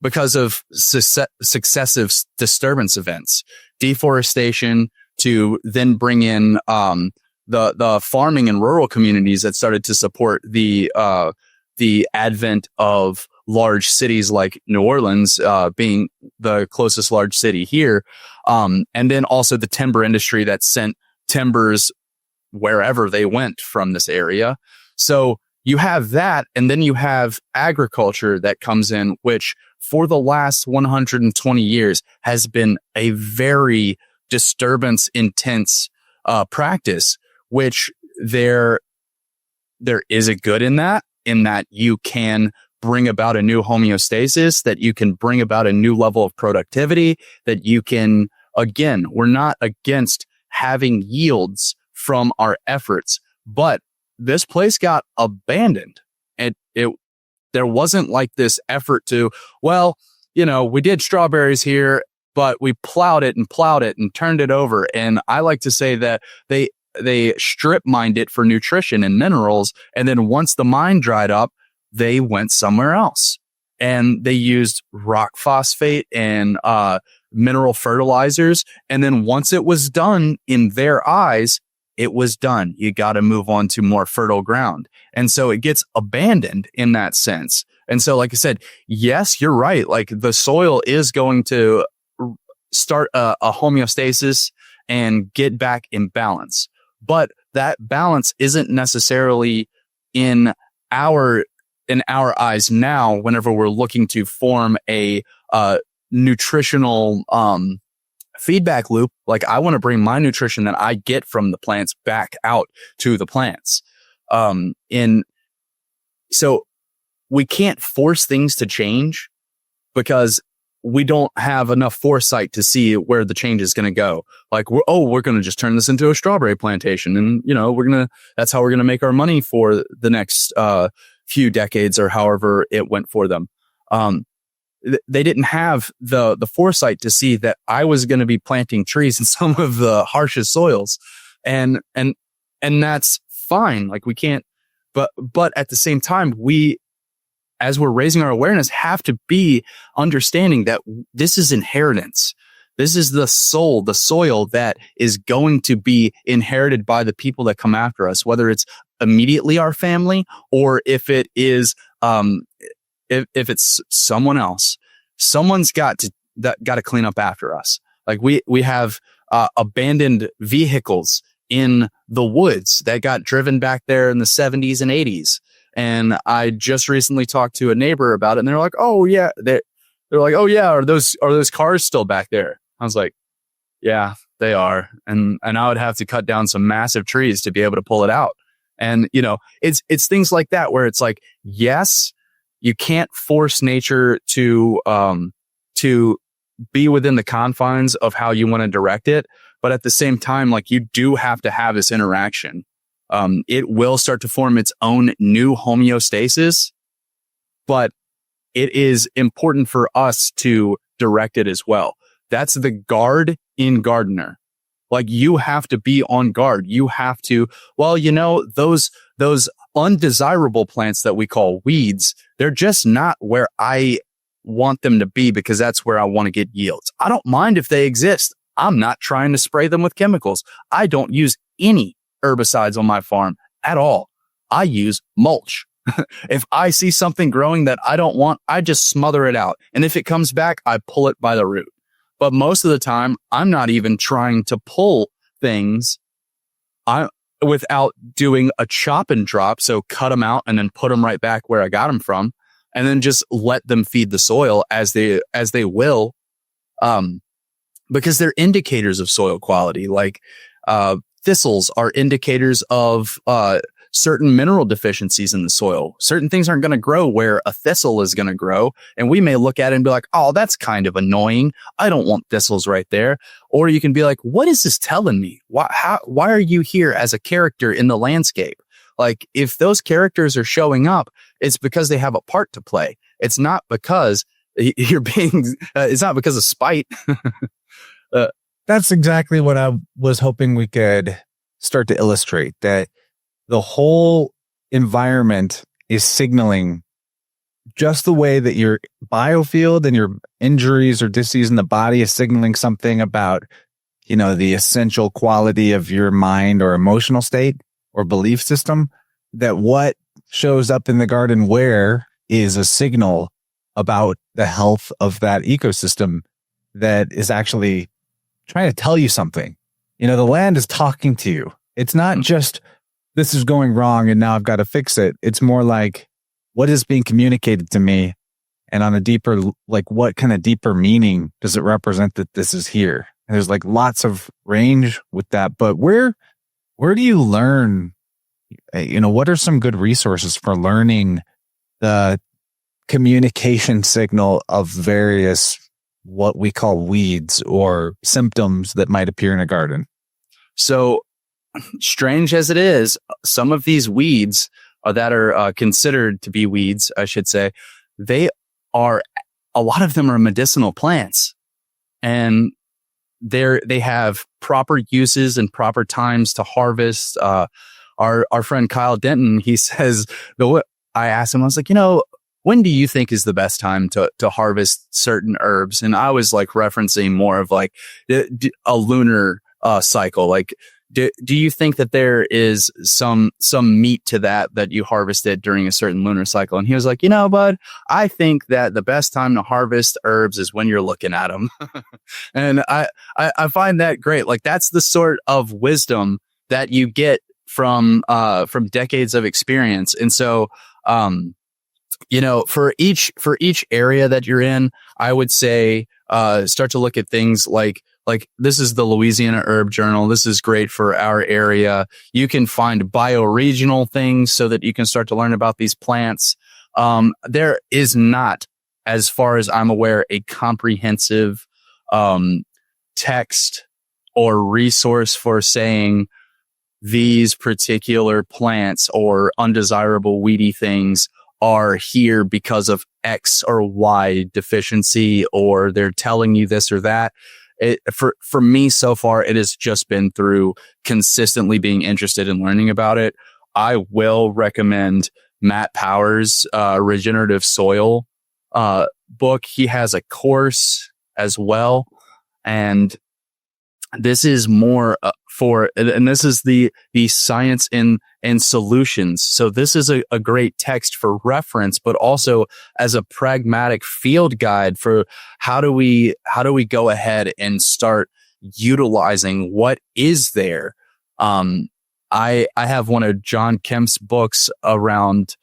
because of successive disturbance events, deforestation, to then bring in the farming and rural communities that started to support the advent of large cities like New Orleans being the closest large city here, and then also the timber industry that sent timbers wherever they went from this area. So you have that, and then you have agriculture that comes in, which for the last 120 years has been a very disturbance intense practice, which there is a good in that you can bring about a new homeostasis, that you can bring about a new level of productivity, that you can, again, we're not against having yields from our efforts, but this place got abandoned. There wasn't like this effort to, well, we did strawberries here, but we plowed it and turned it over. And I like to say that they strip mined it for nutrition and minerals. And then once the mine dried up, they went somewhere else and they used rock phosphate and mineral fertilizers. And then once it was done in their eyes, it was done. You got to move on to more fertile ground. And so it gets abandoned in that sense. And so, like I said, yes, you're right. Like the soil is going to start a homeostasis and get back in balance. But that balance isn't necessarily in our eyes now whenever we're looking to form a nutritional feedback loop. Like I want to bring my nutrition that I get from the plants back out to the plants. So we can't force things to change because we don't have enough foresight to see where the change is going to go. Like we're going to just turn this into a strawberry plantation. And, that's how we're going to make our money for the next few decades or however it went for them. They didn't have the foresight to see that I was going to be planting trees in some of the harshest soils. And that's fine. Like we can't, but at the same time, as we're raising our awareness, have to be understanding that this is inheritance. This is the soil that is going to be inherited by the people that come after us, whether it's immediately our family or if it is, if it's someone else. Someone's got to clean up after us. Like we have abandoned vehicles in the woods that got driven back there in the 70s and 80s. And I just recently talked to a neighbor about it, and they're like, "Oh yeah," they're like, "Oh yeah, are those cars still back there?" I was like, "Yeah, they are," and I would have to cut down some massive trees to be able to pull it out. And it's things like that where it's like, yes, you can't force nature to be within the confines of how you want to direct it, but at the same time, like you do have to have this interaction. It will start to form its own new homeostasis, but it is important for us to direct it as well. That's the guard in gardener. Like you have to be on guard. You have to, those undesirable plants that we call weeds, they're just not where I want them to be because that's where I want to get yields. I don't mind if they exist. I'm not trying to spray them with chemicals. I don't use any herbicides on my farm at all. I use mulch. If I see something growing that I don't want, I just smother it out. And if it comes back, I pull it by the root. But most of the time, I'm not even trying to pull things without doing a chop and drop. So cut them out and then put them right back where I got them from. And then just let them feed the soil as they will. Because they're indicators of soil quality. Like, thistles are indicators of certain mineral deficiencies in the soil. Certain things aren't going to grow where a thistle is going to grow. And we may look at it and be like, oh, that's kind of annoying. I don't want thistles right there. Or you can be like, what is this telling me? Why are you here as a character in the landscape? Like if those characters are showing up, it's because they have a part to play. It's not because it's not because of spite. That's exactly what I was hoping we could start to illustrate, that the whole environment is signaling just the way that your biofield and your injuries or disease in the body is signaling something about, the essential quality of your mind or emotional state or belief system, that what shows up in the garden where is a signal about the health of that ecosystem that is actually trying to tell you something. The land is talking to you. It's not just this is going wrong and now I've got to fix it. It's more like what is being communicated to me, and on a deeper, like what kind of deeper meaning does it represent that this is here? And there's like lots of range with that, but where do you learn? What are some good resources for learning the communication signal of various what we call weeds or symptoms that might appear in a garden? So strange as it is, some of these weeds that are considered to be weeds, I should say, a lot of them are medicinal plants, and they have proper uses and proper times to harvest. Our friend Kyle Denton, he says, I asked him, I was like, when do you think is the best time to harvest certain herbs? And I was like referencing more of like a lunar cycle. Like, do you think that there is some meat to that you harvested during a certain lunar cycle? And he was like, bud, I think that the best time to harvest herbs is when you're looking at them. And I find that great. Like, that's the sort of wisdom that you get from decades of experience. And so, for each area that you're in, I would say, start to look at things like this is the Louisiana Herb Journal. This is great for our area. You can find bioregional things so that you can start to learn about these plants. There is not, as far as I'm aware, a comprehensive, text or resource for saying these particular plants or undesirable weedy things are here because of X or Y deficiency, or they're telling you this or that. For me so far, it has just been through consistently being interested in learning about it. I will recommend Matt Powers' Regenerative Soil book. He has a course as well. And this is more and this is the science and solutions. So this is a great text for reference, but also as a pragmatic field guide for how do we go ahead and start utilizing what is there. I have one of John Kemp's books around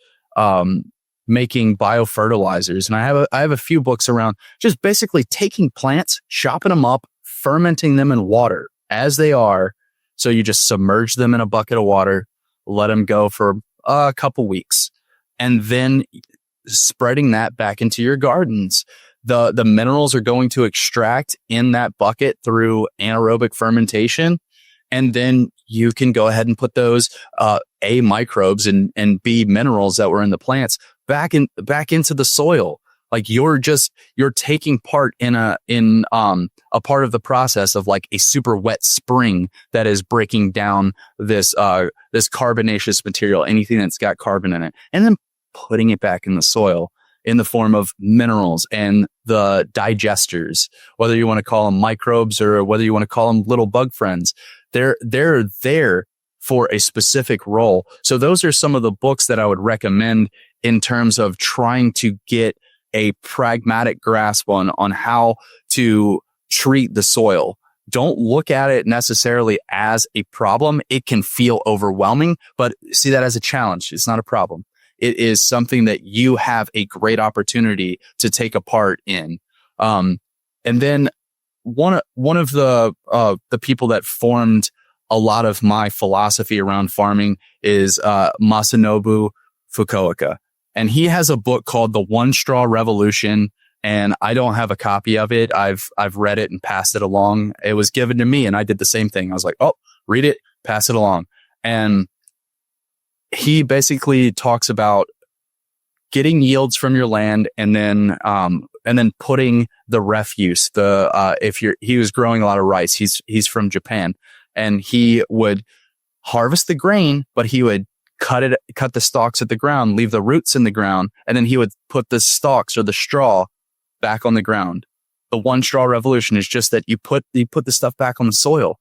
making biofertilizers, and I have a few books around just basically taking plants, chopping them up, fermenting them in water as they are. So you just submerge them in a bucket of water, let them go for a couple weeks, and then spreading that back into your gardens. The minerals are going to extract in that bucket through anaerobic fermentation. And then you can go ahead and put those A, microbes and B, minerals that were in the plants back into the soil. Like you're taking part in a part of the process of like a super wet spring that is breaking down this carbonaceous material, anything that's got carbon in it, and then putting it back in the soil in the form of minerals and the digesters, whether you want to call them microbes or whether you want to call them little bug friends. They're there for a specific role. So those are some of the books that I would recommend in terms of trying to get a pragmatic grasp on how to treat the soil. Don't look at it necessarily as a problem. It can feel overwhelming, but see that as a challenge. It's not a problem. It is something that you have a great opportunity to take a part in. And then one of the people that formed a lot of my philosophy around farming is Masanobu Fukuoka. And he has a book called The One Straw Revolution. And I don't have a copy of it. I've read it and passed it along. It was given to me and I did the same thing. I was like, oh, read it, pass it along. And he basically talks about getting yields from your land and then putting the refuse, he was growing a lot of rice. He's from Japan, and he would harvest the grain, but he would cut the stalks at the ground, leave the roots in the ground, and then he would put the stalks or the straw back on the ground. The One Straw Revolution is just that you put the stuff back on the soil.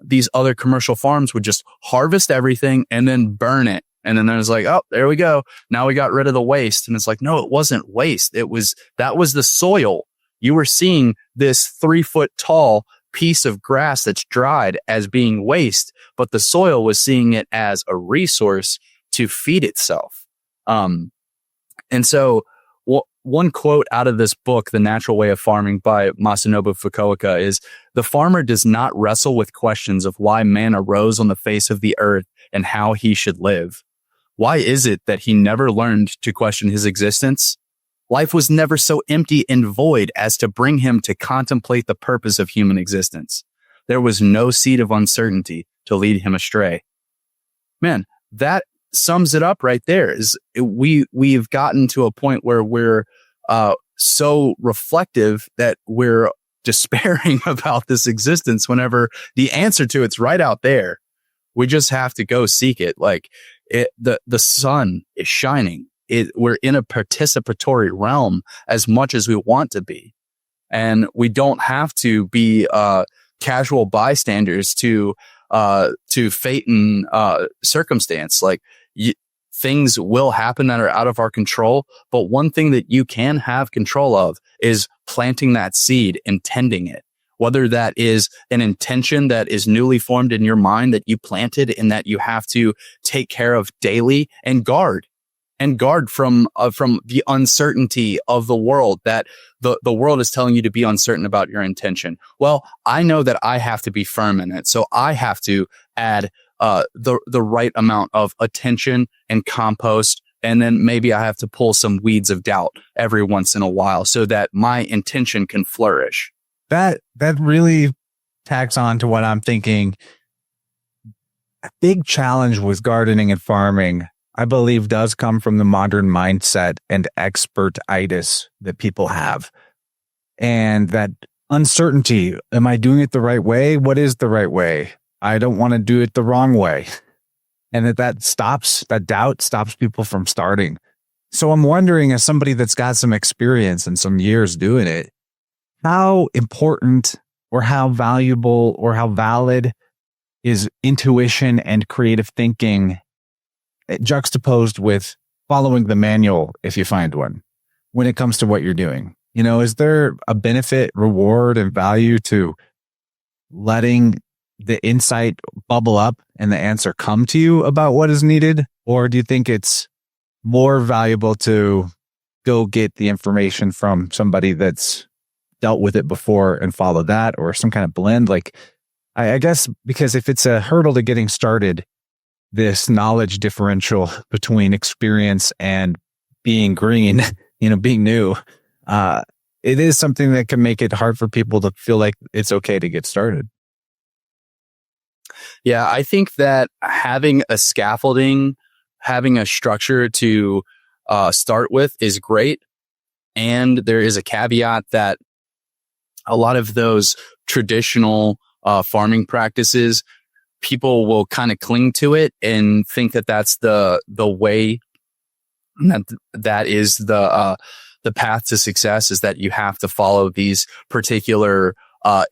These other commercial farms would just harvest everything and then burn it. And then there's like, oh, there we go. Now we got rid of the waste. And it's like, no, it wasn't waste. That was the soil. You were seeing this 3-foot tall piece of grass that's dried as being waste, but the soil was seeing it as a resource to feed itself. And so one quote out of this book, The Natural Way of Farming by Masanobu Fukuoka, is the farmer does not wrestle with questions of why man arose on the face of the earth and how he should live. Why is it that he never learned to question his existence? Life was never so empty and void as to bring him to contemplate the purpose of human existence. There was no seed of uncertainty to lead him astray. Man, that sums it up right there. We've gotten to a point where we're so reflective that we're despairing about this existence whenever the answer to it's right out there. We just have to go seek it. Like the sun is shining. we're in a participatory realm as much as we want to be. And we don't have to be casual bystanders to fate and circumstance. Like things will happen that are out of our control. But one thing that you can have control of is planting that seed and tending it. Whether that is an intention that is newly formed in your mind that you planted and that you have to take care of daily and guard from the uncertainty of the world, that the world is telling you to be uncertain about your intention. Well, I know that I have to be firm in it. So I have to add the right amount of attention and compost. And then maybe I have to pull some weeds of doubt every once in a while so that my intention can flourish. That really tacks on to what I'm thinking. A big challenge with gardening and farming, I believe, does come from the modern mindset and expertitis that people have. And that uncertainty. Am I doing it the right way? What is the right way? I don't want to do it the wrong way. And that doubt stops people from starting. So I'm wondering, as somebody that's got some experience and some years doing it, how important or how valuable or how valid is intuition and creative thinking juxtaposed with following the manual, if you find one, when it comes to what you're doing? You know, is there a benefit, reward, and value to letting the insight bubble up and the answer come to you about what is needed? Or do you think it's more valuable to go get the information from somebody that's dealt with it before and follow that, or some kind of blend? Like, I guess, because if it's a hurdle to getting started, this knowledge differential between experience and being green, being new, it is something that can make it hard for people to feel like it's okay to get started. Yeah, I think that having a scaffolding, having a structure to start with is great. And there is a caveat that a lot of those traditional farming practices, people will kind of cling to it and think that that's the way, that is the path to success, is that you have to follow these particular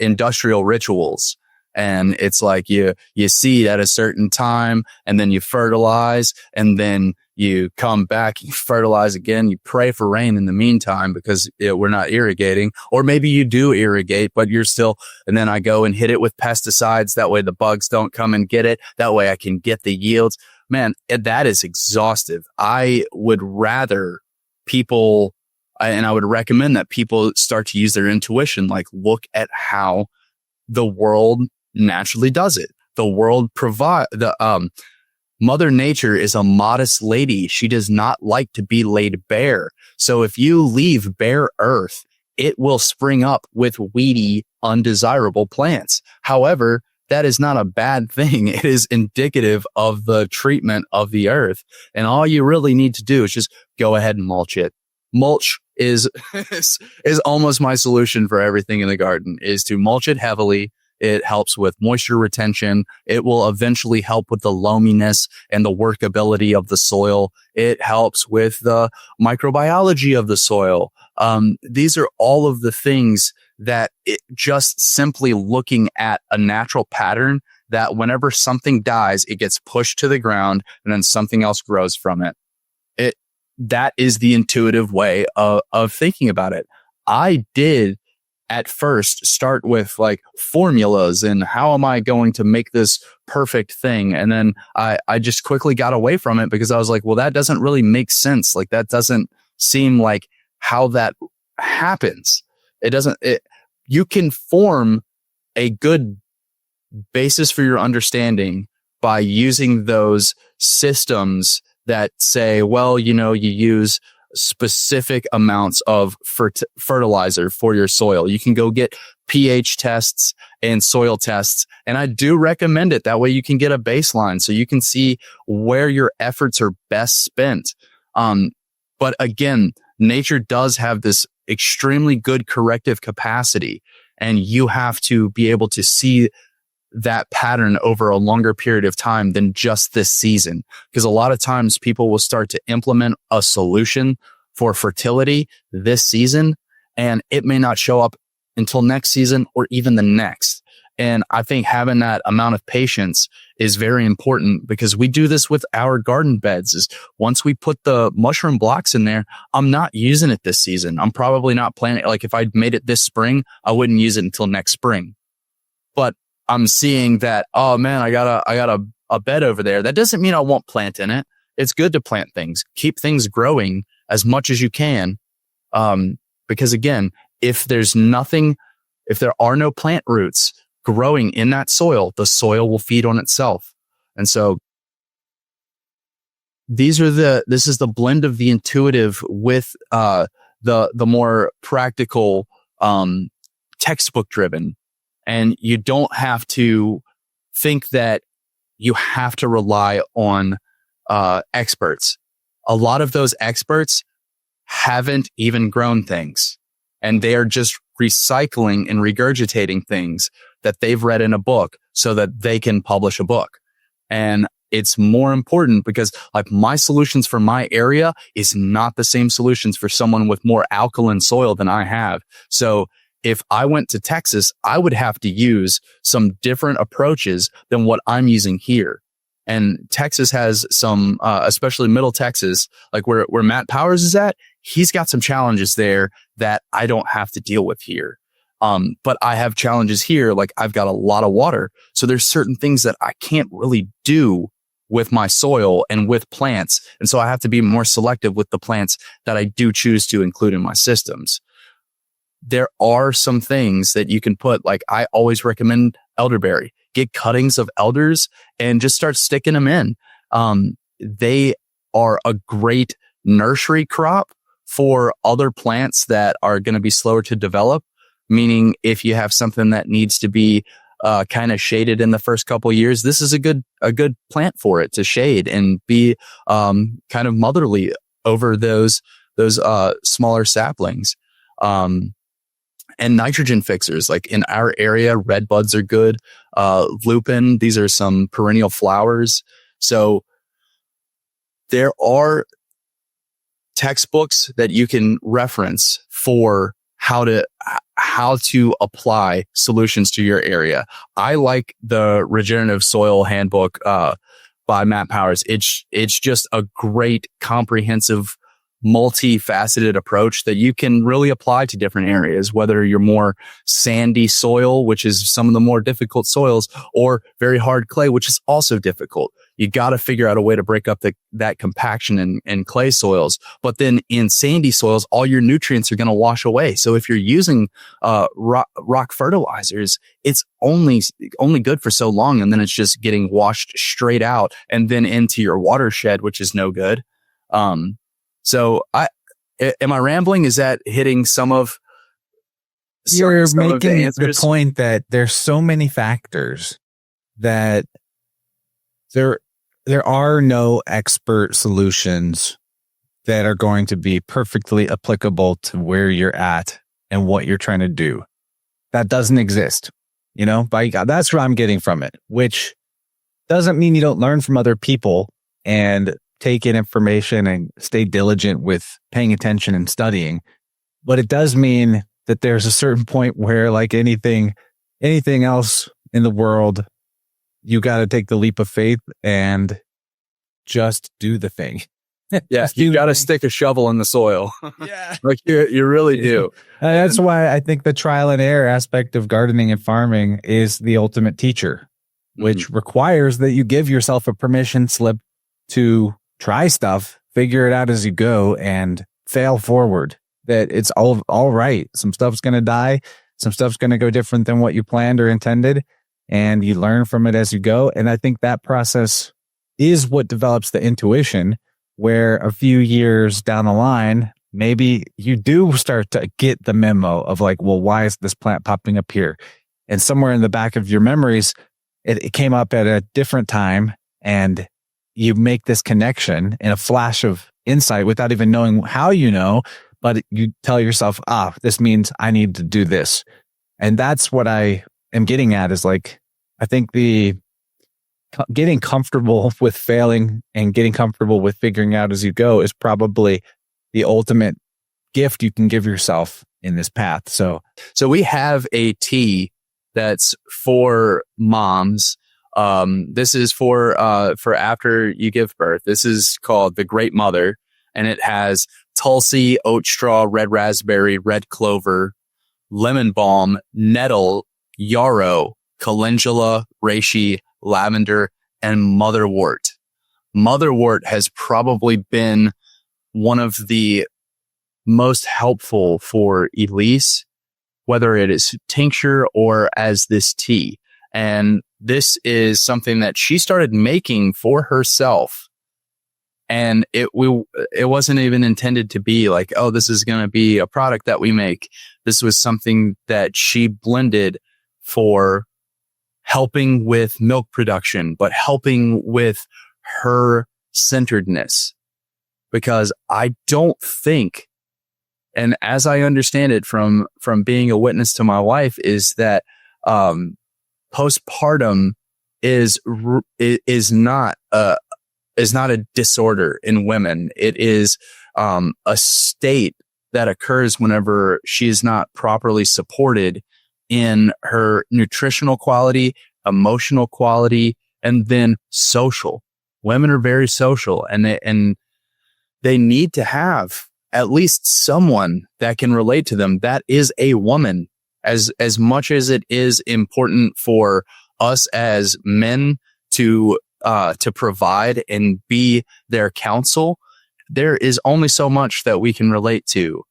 industrial rituals. And it's like you seed at a certain time, and then you fertilize, and then you come back, you fertilize again, you pray for rain in the meantime because we're not irrigating. Or maybe you do irrigate, but you're still, and then I go and hit it with pesticides. That way the bugs don't come and get it. That way I can get the yields. Man, that is exhaustive. I would rather people, and I would recommend that people start to use their intuition, like look at how the world naturally does it. The world Mother Nature is a modest lady. She does not like to be laid bare. So if you leave bare earth, it will spring up with weedy, undesirable plants. However, that is not a bad thing. It is indicative of the treatment of the earth. And all you really need to do is just go ahead and mulch it. Mulch is almost my solution for everything in the garden, is to mulch it heavily. It helps with moisture retention. It will eventually help with the loaminess and the workability of the soil. It helps with the microbiology of the soil. These are all of the things that just simply looking at a natural pattern, that whenever something dies, it gets pushed to the ground and then something else grows from it. That is the intuitive way of thinking about it. I did at first start with like formulas and how am I going to make this perfect thing? And then I just quickly got away from it because I was like, well, that doesn't really make sense. Like that doesn't seem like how that happens. You can form a good basis for your understanding by using those systems that say, well, you use specific amounts of fertilizer for your soil. You can go get pH tests and soil tests. And I do recommend it. That way you can get a baseline so you can see where your efforts are best spent. But again, nature does have this extremely good corrective capacity, and you have to be able to see that pattern over a longer period of time than just this season. Because a lot of times people will start to implement a solution for fertility this season, and it may not show up until next season or even the next. And I think having that amount of patience is very important, because we do this with our garden beds. Is once we put the mushroom blocks in there, I'm not using it this season. I'm probably not planting. Like if I'd made it this spring, I wouldn't use it until next spring. But I'm seeing that, oh man, I got a bed over there. That doesn't mean I won't plant in it. It's good to plant things, keep things growing as much as you can. Because again, if there are no plant roots growing in that soil, the soil will feed on itself. And so this is the blend of the intuitive with the more practical, textbook driven. And you don't have to think that you have to rely on experts. A lot of those experts haven't even grown things, and they are just recycling and regurgitating things that they've read in a book so that they can publish a book. And it's more important because like my solutions for my area is not the same solutions for someone with more alkaline soil than I have. So if I went to Texas, I would have to use some different approaches than what I'm using here. And Texas has some, especially Middle Texas, like where Matt Powers is at, he's got some challenges there that I don't have to deal with here. But I have challenges here, like I've got a lot of water. So there's certain things that I can't really do with my soil and with plants. And so I have to be more selective with the plants that I do choose to include in my systems. There are some things that you can put, like I always recommend elderberry. Get cuttings of elders and just start sticking them in. They are a great nursery crop for other plants that are going to be slower to develop. Meaning if you have something that needs to be kind of shaded in the first couple of years, this is a good plant for it to shade and be kind of motherly over those smaller saplings. And nitrogen fixers, like in our area, red buds are good. Lupin, these are some perennial flowers. So there are textbooks that you can reference for how to apply solutions to your area. I like the Regenerative Soil Handbook by Matt Powers. It's just a great, comprehensive, multifaceted approach that you can really apply to different areas, whether you're more sandy soil, which is some of the more difficult soils, or very hard clay, which is also difficult. You got to figure out a way to break up that compaction in clay soils. But then in sandy soils, all your nutrients are going to wash away. So if you're using rock fertilizers, it's only good for so long, and then it's just getting washed straight out and then into your watershed, which is no good. So am I rambling? Is that hitting some of? You're making the point that there's so many factors that there are no expert solutions that are going to be perfectly applicable to where you're at and what you're trying to do. That doesn't exist. By God, that's what I'm getting from it, which doesn't mean you don't learn from other people and take in information and stay diligent with paying attention and studying. But it does mean that there's a certain point where, like anything else in the world, you got to take the leap of faith and just do the thing. Yeah, you got to stick a shovel in the soil. Yeah. Like you really do. That's why I think the trial and error aspect of gardening and farming is the ultimate teacher, which requires that you give yourself a permission slip to try stuff, figure it out as you go, and fail forward. That it's all right. Some stuff's going to die. Some stuff's going to go different than what you planned or intended, and you learn from it as you go. And I think that process is what develops the intuition, where a few years down the line, maybe you do start to get the memo of like, well, why is this plant popping up here? And somewhere in the back of your memories, it came up at a different time, and you make this connection in a flash of insight without even knowing how but you tell yourself, this means I need to do this. And that's what I am getting at, is like, I think getting comfortable with failing and getting comfortable with figuring out as you go is probably the ultimate gift you can give yourself in this path. So we have a tea that's for moms. This is for after you give birth. This is called the Great Mother, and it has tulsi, oat straw, red raspberry, red clover, lemon balm, nettle, yarrow, calendula, reishi, lavender, and motherwort. Motherwort has probably been one of the most helpful for Elise, whether it is tincture or as this tea. And this is something that she started making for herself. And it wasn't even intended to be like, oh, this is going to be a product that we make. This was something that she blended for helping with milk production, but helping with her centeredness. Because I don't think, and as I understand it from being a witness to my wife, is that postpartum is not a disorder in women. It is a state that occurs whenever she is not properly supported in her nutritional quality, emotional quality, and then social. Women are very social, and they need to have at least someone that can relate to them that is a woman. As much as it is important for us as men to provide and be their counsel, there is only so much that we can relate to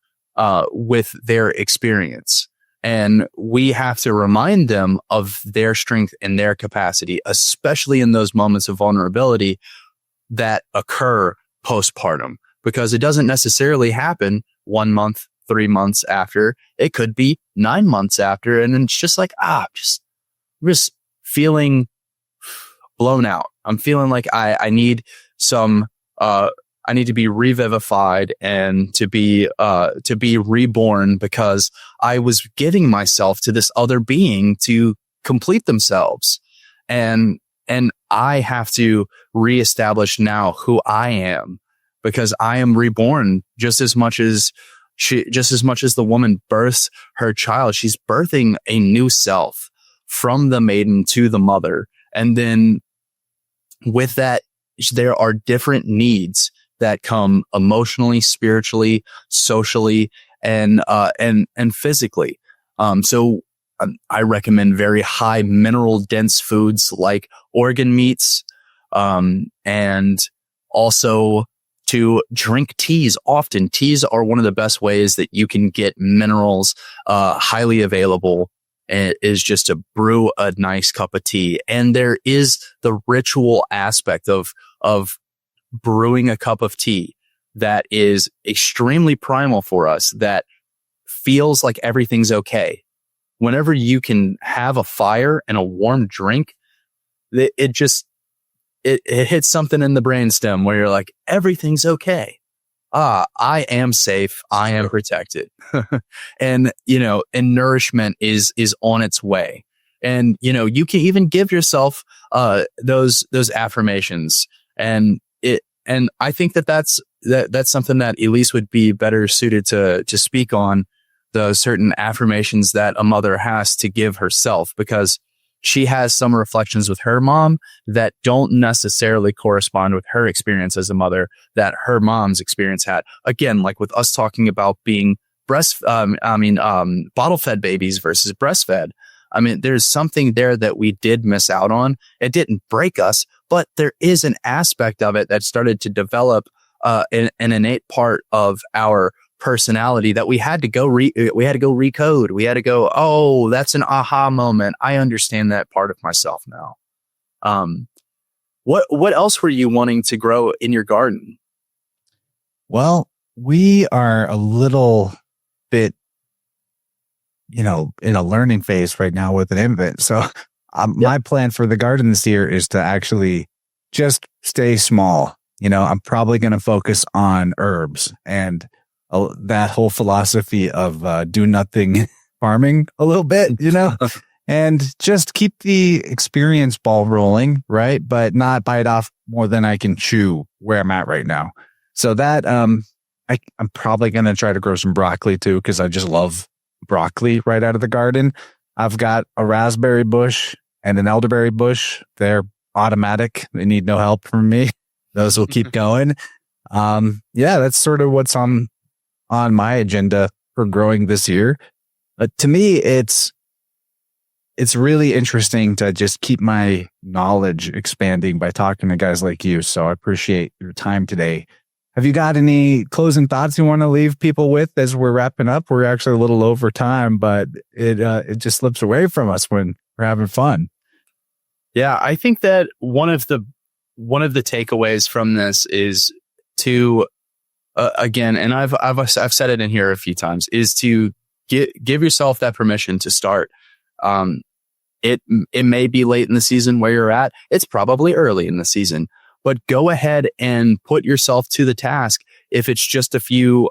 with their experience. And we have to remind them of their strength and their capacity, especially in those moments of vulnerability that occur postpartum, because it doesn't necessarily happen 1 month, 3 months after. It could be 9 months after. And it's just like, just feeling blown out. I'm feeling like I need I need to be revivified and to be reborn, because I was giving myself to this other being to complete themselves. And I have to reestablish now who I am, because I am reborn just as much as the woman births her child. She's birthing a new self from the maiden to the mother. And then with that, there are different needs that come emotionally, spiritually, socially, and physically. So I recommend very high mineral dense foods like organ meats, and also to drink teas often. Teas are one of the best ways that you can get minerals highly available. It is just to brew a nice cup of tea. And there is the ritual aspect of brewing a cup of tea that is extremely primal for us, that feels like everything's okay. Whenever you can have a fire and a warm drink, it hits something in the brainstem where you're like, everything's okay. I am safe. I am protected. And nourishment is on its way. And, you can even give yourself, those affirmations. And I think that's something that Elise would be better suited to speak on, the certain affirmations that a mother has to give herself, because she has some reflections with her mom that don't necessarily correspond with her experience as a mother that her mom's experience had. Again, like with us talking about being bottle fed babies versus breastfed. I mean, there's something there that we did miss out on. It didn't break us, but there is an aspect of it that started to develop an innate part of our personality that we had to go recode. We had to go, oh, that's an aha moment. I understand that part of myself now. What else were you wanting to grow in your garden? Well, we are a little bit, in a learning phase right now with an infant. So my plan for the garden this year is to actually just stay small. I'm probably going to focus on herbs and that whole philosophy of do nothing farming a little bit, and just keep the experience ball rolling, right? But not bite off more than I can chew where I'm at right now. So that, I'm probably going to try to grow some broccoli too, because I just love broccoli right out of the garden. I've got a raspberry bush and an elderberry bush. They're automatic. They need no help from me. Those will keep going. Yeah, that's sort of what's on my agenda for growing this year. But to me, it's really interesting to just keep my knowledge expanding by talking to guys like you. So I appreciate your time today. Have you got any closing thoughts you want to leave people with as we're wrapping up? We're actually a little over time, but it just slips away from us when we're having fun. Yeah, I think that one of the takeaways from this is to again, and I've said it in here a few times, is to give yourself that permission to start. It may be late in the season where you're at. It's probably early in the season. But go ahead and put yourself to the task. If it's just a few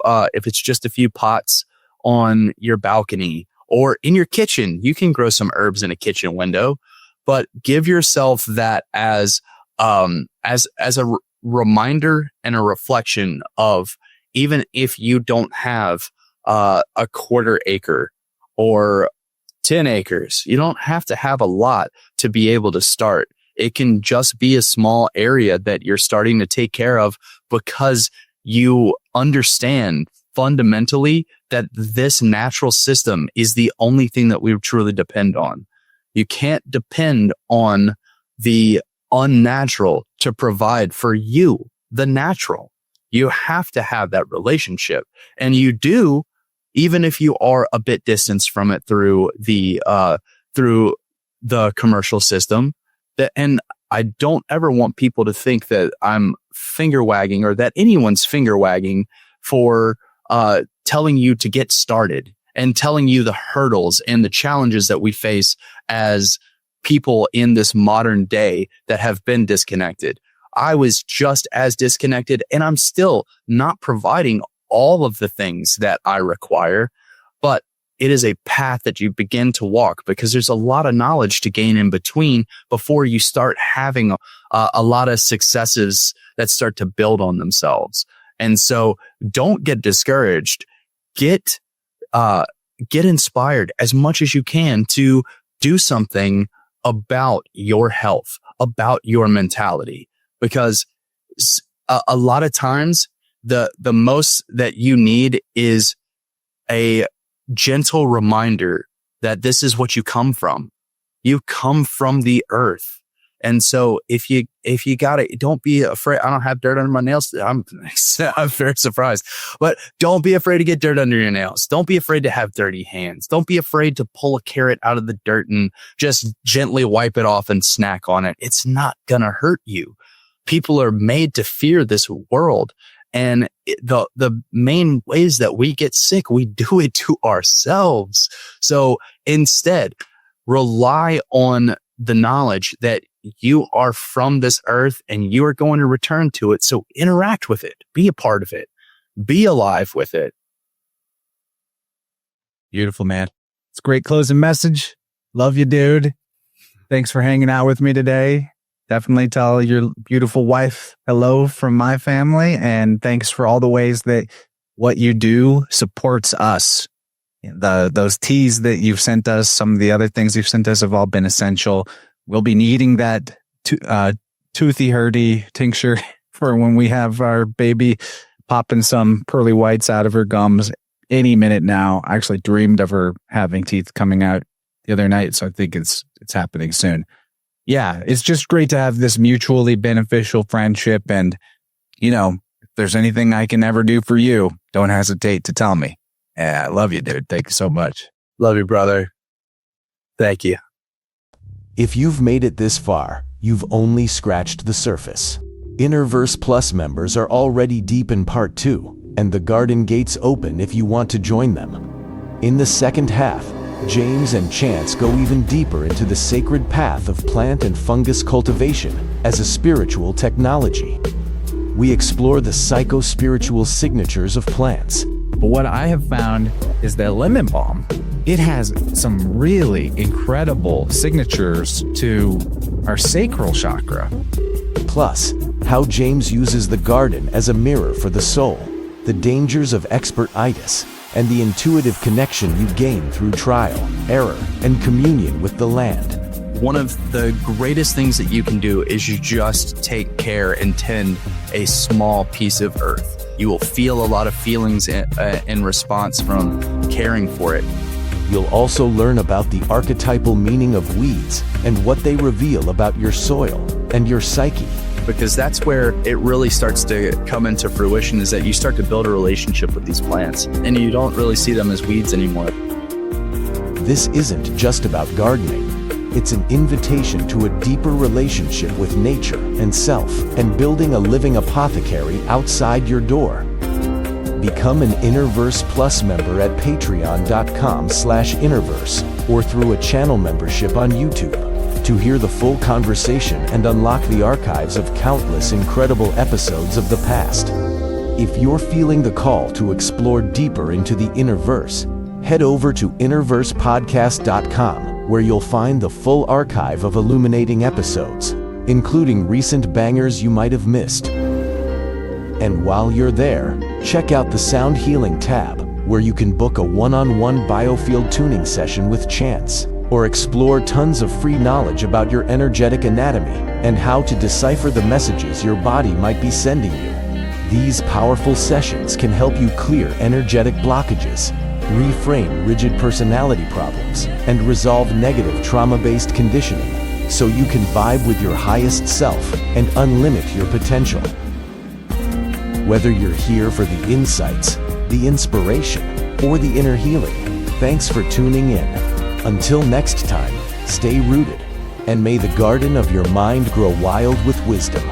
pots on your balcony or in your kitchen, you can grow some herbs in a kitchen window. But give yourself that as a reminder and a reflection of, even if you don't have a quarter acre or 10 acres, you don't have to have a lot to be able to start. It can just be a small area that you're starting to take care of because you understand fundamentally that this natural system is the only thing that we truly depend on. You can't depend on the unnatural to provide for you, the natural. You have to have that relationship. And you do, even if you are a bit distanced from it through the commercial system. And I don't ever want people to think that I'm finger wagging or that anyone's finger wagging for telling you to get started and telling you the hurdles and the challenges that we face as people in this modern day that have been disconnected. I was just as disconnected, and I'm still not providing all of the things that I require, but it is a path that you begin to walk because there's a lot of knowledge to gain in between before you start having a lot of successes that start to build on themselves. And so don't get discouraged. Get inspired as much as you can to do something about your health, about your mentality, because a lot of times the most that you need is a gentle reminder that this is what you come from. You come from the earth. And so if you got it, don't be afraid. I don't have dirt under my nails. I'm very surprised, but don't be afraid to get dirt under your nails. Don't be afraid to have dirty hands. Don't be afraid to pull a carrot out of the dirt and just gently wipe it off and snack on it. It's not going to hurt you. People are made to fear this world. And the main ways that we get sick, we do it to ourselves. So instead, rely on the knowledge that you are from this earth and you are going to return to it. So interact with it, be a part of it, be alive with it. Beautiful, man. It's a great closing message. Love you, dude. Thanks for hanging out with me today. Definitely tell your beautiful wife hello from my family. And thanks for all the ways that what you do supports us. Those teas that you've sent us, some of the other things you've sent us have all been essential. We'll be needing that toothy hurdy tincture for when we have our baby popping some pearly whites out of her gums any minute now. I actually dreamed of her having teeth coming out the other night, so I think it's happening soon. Yeah, it's just great to have this mutually beneficial friendship. And, if there's anything I can ever do for you, don't hesitate to tell me. Yeah, I love you, dude. Thank you so much. Love you, brother. Thank you. If you've made it this far, you've only scratched the surface. InnerVerse Plus members are already deep in part 2, and the garden gates open if you want to join them. In the second half, James and Chance go even deeper into the sacred path of plant and fungus cultivation as a spiritual technology. We explore the psycho-spiritual signatures of plants, But what I have found is that lemon balm, it has some really incredible signatures to our sacral chakra. Plus, how James uses the garden as a mirror for the soul, the dangers of expertitis, and the intuitive connection you gain through trial, error, and communion with the land. One of the greatest things that you can do is you just take care and tend a small piece of earth. You will feel a lot of feelings in response from caring for it. You'll also learn about the archetypal meaning of weeds and what they reveal about your soil and your psyche. Because that's where it really starts to come into fruition, is that you start to build a relationship with these plants and you don't really see them as weeds anymore. This isn't just about gardening. It's an invitation to a deeper relationship with nature and self, and building a living apothecary outside your door. Become an InnerVerse Plus member at patreon.com/InnerVerse or through a channel membership on YouTube to hear the full conversation and unlock the archives of countless incredible episodes of the past. If you're feeling the call to explore deeper into the InnerVerse, head over to InnerVersePodcast.com, where you'll find the full archive of illuminating episodes, including recent bangers you might have missed. And while you're there, check out the Sound Healing tab, where you can book a one-on-one biofield tuning session with Chance, or explore tons of free knowledge about your energetic anatomy and how to decipher the messages your body might be sending you. These powerful sessions can help you clear energetic blockages, reframe rigid personality problems, and resolve negative trauma-based conditioning, so you can vibe with your highest self and unlimit your potential. Whether you're here for the insights, the inspiration, or the inner healing, thanks for tuning in. Until next time, stay rooted, and may the garden of your mind grow wild with wisdom.